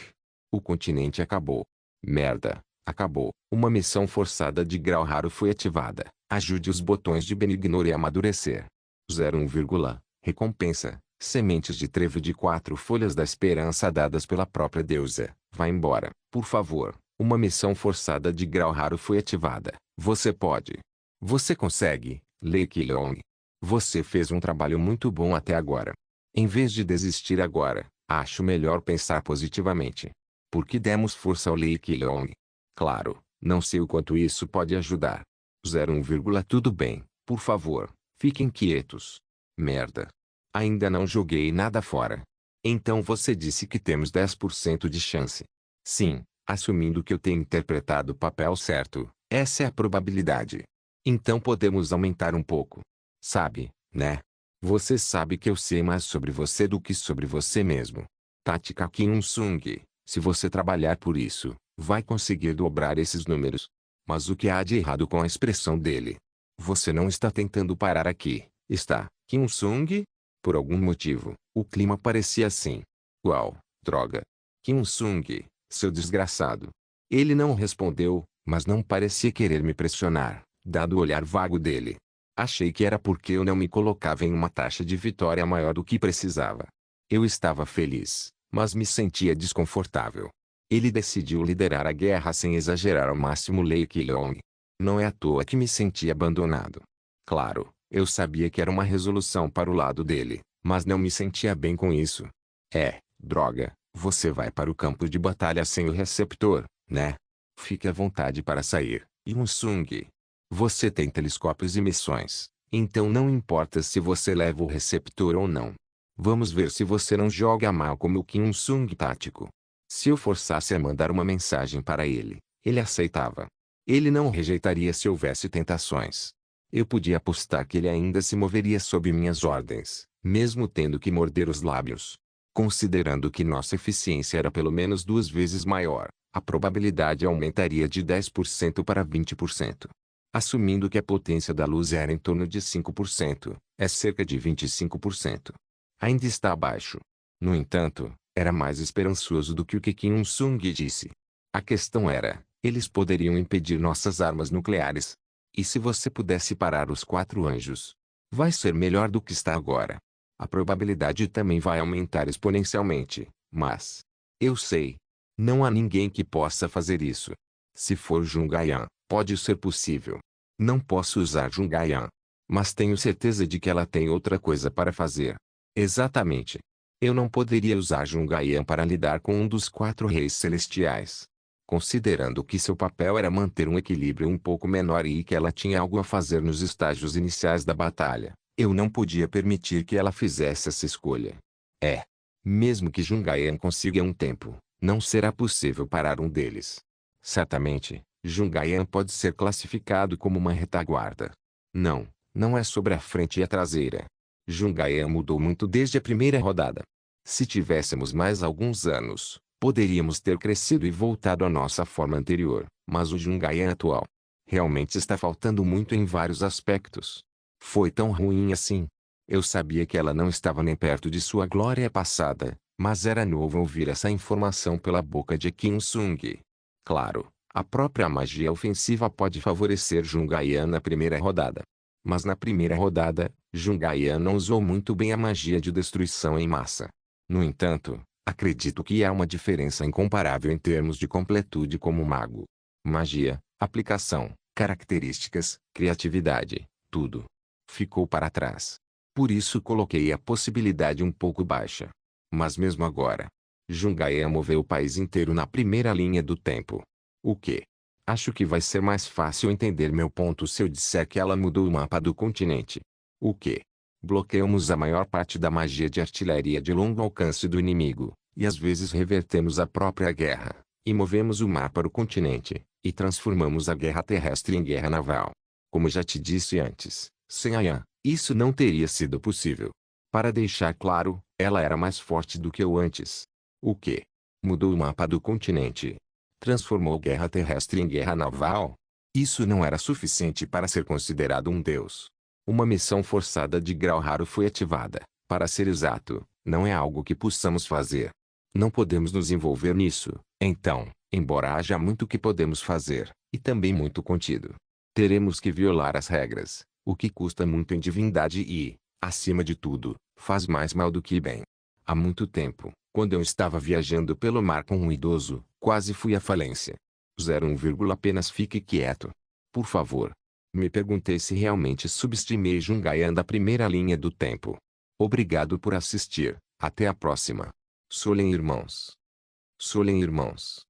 O continente acabou. Merda, acabou. Uma missão forçada de grau raro foi ativada. Ajude os botões de Benignori a amadurecer. 01, recompensa. Sementes de trevo de 4 folhas da esperança dadas pela própria deusa. Vá embora, por favor. Uma missão forçada de grau raro foi ativada. Você pode. Você consegue, Lei Qilong. Você fez um trabalho muito bom até agora. Em vez de desistir agora, acho melhor pensar positivamente. Por que demos força ao Lei Qilong? Claro, não sei o quanto isso pode ajudar. 01, tudo bem, por favor, fiquem quietos. Merda. Ainda não joguei nada fora. Então você disse que temos 10% de chance. Sim, assumindo que eu tenho interpretado o papel certo, essa é a probabilidade. Então podemos aumentar um pouco. Sabe, né? Você sabe que eu sei mais sobre você do que sobre você mesmo. Tática Kim Sung, se você trabalhar por isso, vai conseguir dobrar esses números. Mas o que há de errado com a expressão dele? Você não está tentando parar aqui, está, Kim Sung? Por algum motivo, o clima parecia assim. Uau, droga. Kim Sung, seu desgraçado. Ele não respondeu, mas não parecia querer me pressionar, dado o olhar vago dele. Achei que era porque eu não me colocava em uma taxa de vitória maior do que precisava. Eu estava feliz, mas me sentia desconfortável. Ele decidiu liderar a guerra sem exagerar ao máximo Lei Qilong. Não é à toa que me senti abandonado. Claro, eu sabia que era uma resolução para o lado dele, mas não me sentia bem com isso. Droga, você vai para o campo de batalha sem o receptor, né? Fique à vontade para sair, Sung. Você tem telescópios e missões, então não importa se você leva o receptor ou não. Vamos ver se você não joga mal como o Kim Sung tático. Se eu forçasse a mandar uma mensagem para ele, ele aceitava. Ele não rejeitaria se houvesse tentações. Eu podia apostar que ele ainda se moveria sob minhas ordens, mesmo tendo que morder os lábios. Considerando que nossa eficiência era pelo menos 2 vezes maior, a probabilidade aumentaria de 10% para 20%. Assumindo que a potência da luz era em torno de 5%, é cerca de 25%. Ainda está abaixo. No entanto, era mais esperançoso do que o que Kim Sung disse. A questão era, eles poderiam impedir nossas armas nucleares. E se você pudesse parar os 4 anjos? Vai ser melhor do que está agora. A probabilidade também vai aumentar exponencialmente, mas... Eu sei. Não há ninguém que possa fazer isso. Se for Jungayan, pode ser possível. Não posso usar Jungayan. Mas tenho certeza de que ela tem outra coisa para fazer. Exatamente. Eu não poderia usar Jungayan para lidar com um dos 4 reis celestiais. Considerando que seu papel era manter um equilíbrio um pouco menor e que ela tinha algo a fazer nos estágios iniciais da batalha, eu não podia permitir que ela fizesse essa escolha. Mesmo que Jungayan consiga um tempo, não será possível parar um deles. Certamente, Jungayan pode ser classificado como uma retaguarda. Não é sobre a frente e a traseira. Jungayan mudou muito desde a primeira rodada. Se tivéssemos mais alguns anos, poderíamos ter crescido e voltado à nossa forma anterior, mas o Jungayan atual realmente está faltando muito em vários aspectos. Foi tão ruim assim. Eu sabia que ela não estava nem perto de sua glória passada, mas era novo ouvir essa informação pela boca de Kim Sung. Claro, a própria magia ofensiva pode favorecer Jungaian na primeira rodada. Mas na primeira rodada, Jungaian não usou muito bem a magia de destruição em massa. No entanto, acredito que há uma diferença incomparável em termos de completude como mago. Magia, aplicação, características, criatividade, tudo ficou para trás. Por isso coloquei a possibilidade um pouco baixa. Mas mesmo agora, Jungaian moveu o país inteiro na primeira linha do tempo. O que? Acho que vai ser mais fácil entender meu ponto se eu disser que ela mudou o mapa do continente. O que? Bloqueamos a maior parte da magia de artilharia de longo alcance do inimigo, e às vezes revertemos a própria guerra, e movemos o mapa do continente, e transformamos a guerra terrestre em guerra naval. Como já te disse antes, sem Ayan, isso não teria sido possível. Para deixar claro, ela era mais forte do que eu antes. O que? Mudou o mapa do continente. Transformou guerra terrestre em guerra naval? Isso não era suficiente para ser considerado um deus. Uma missão forçada de grau raro foi ativada. Para ser exato, não é algo que possamos fazer. Não podemos nos envolver nisso, então, embora haja muito que podemos fazer, e também muito contido. Teremos que violar as regras, o que custa muito em divindade e, acima de tudo, faz mais mal do que bem. Há muito tempo, quando eu estava viajando pelo mar com um idoso, quase fui à falência. 01, apenas fique quieto. Por favor. Me perguntei se realmente subestimei Jungaian da primeira linha do tempo. Obrigado por assistir. Até a próxima. Solen irmãos. Solen irmãos.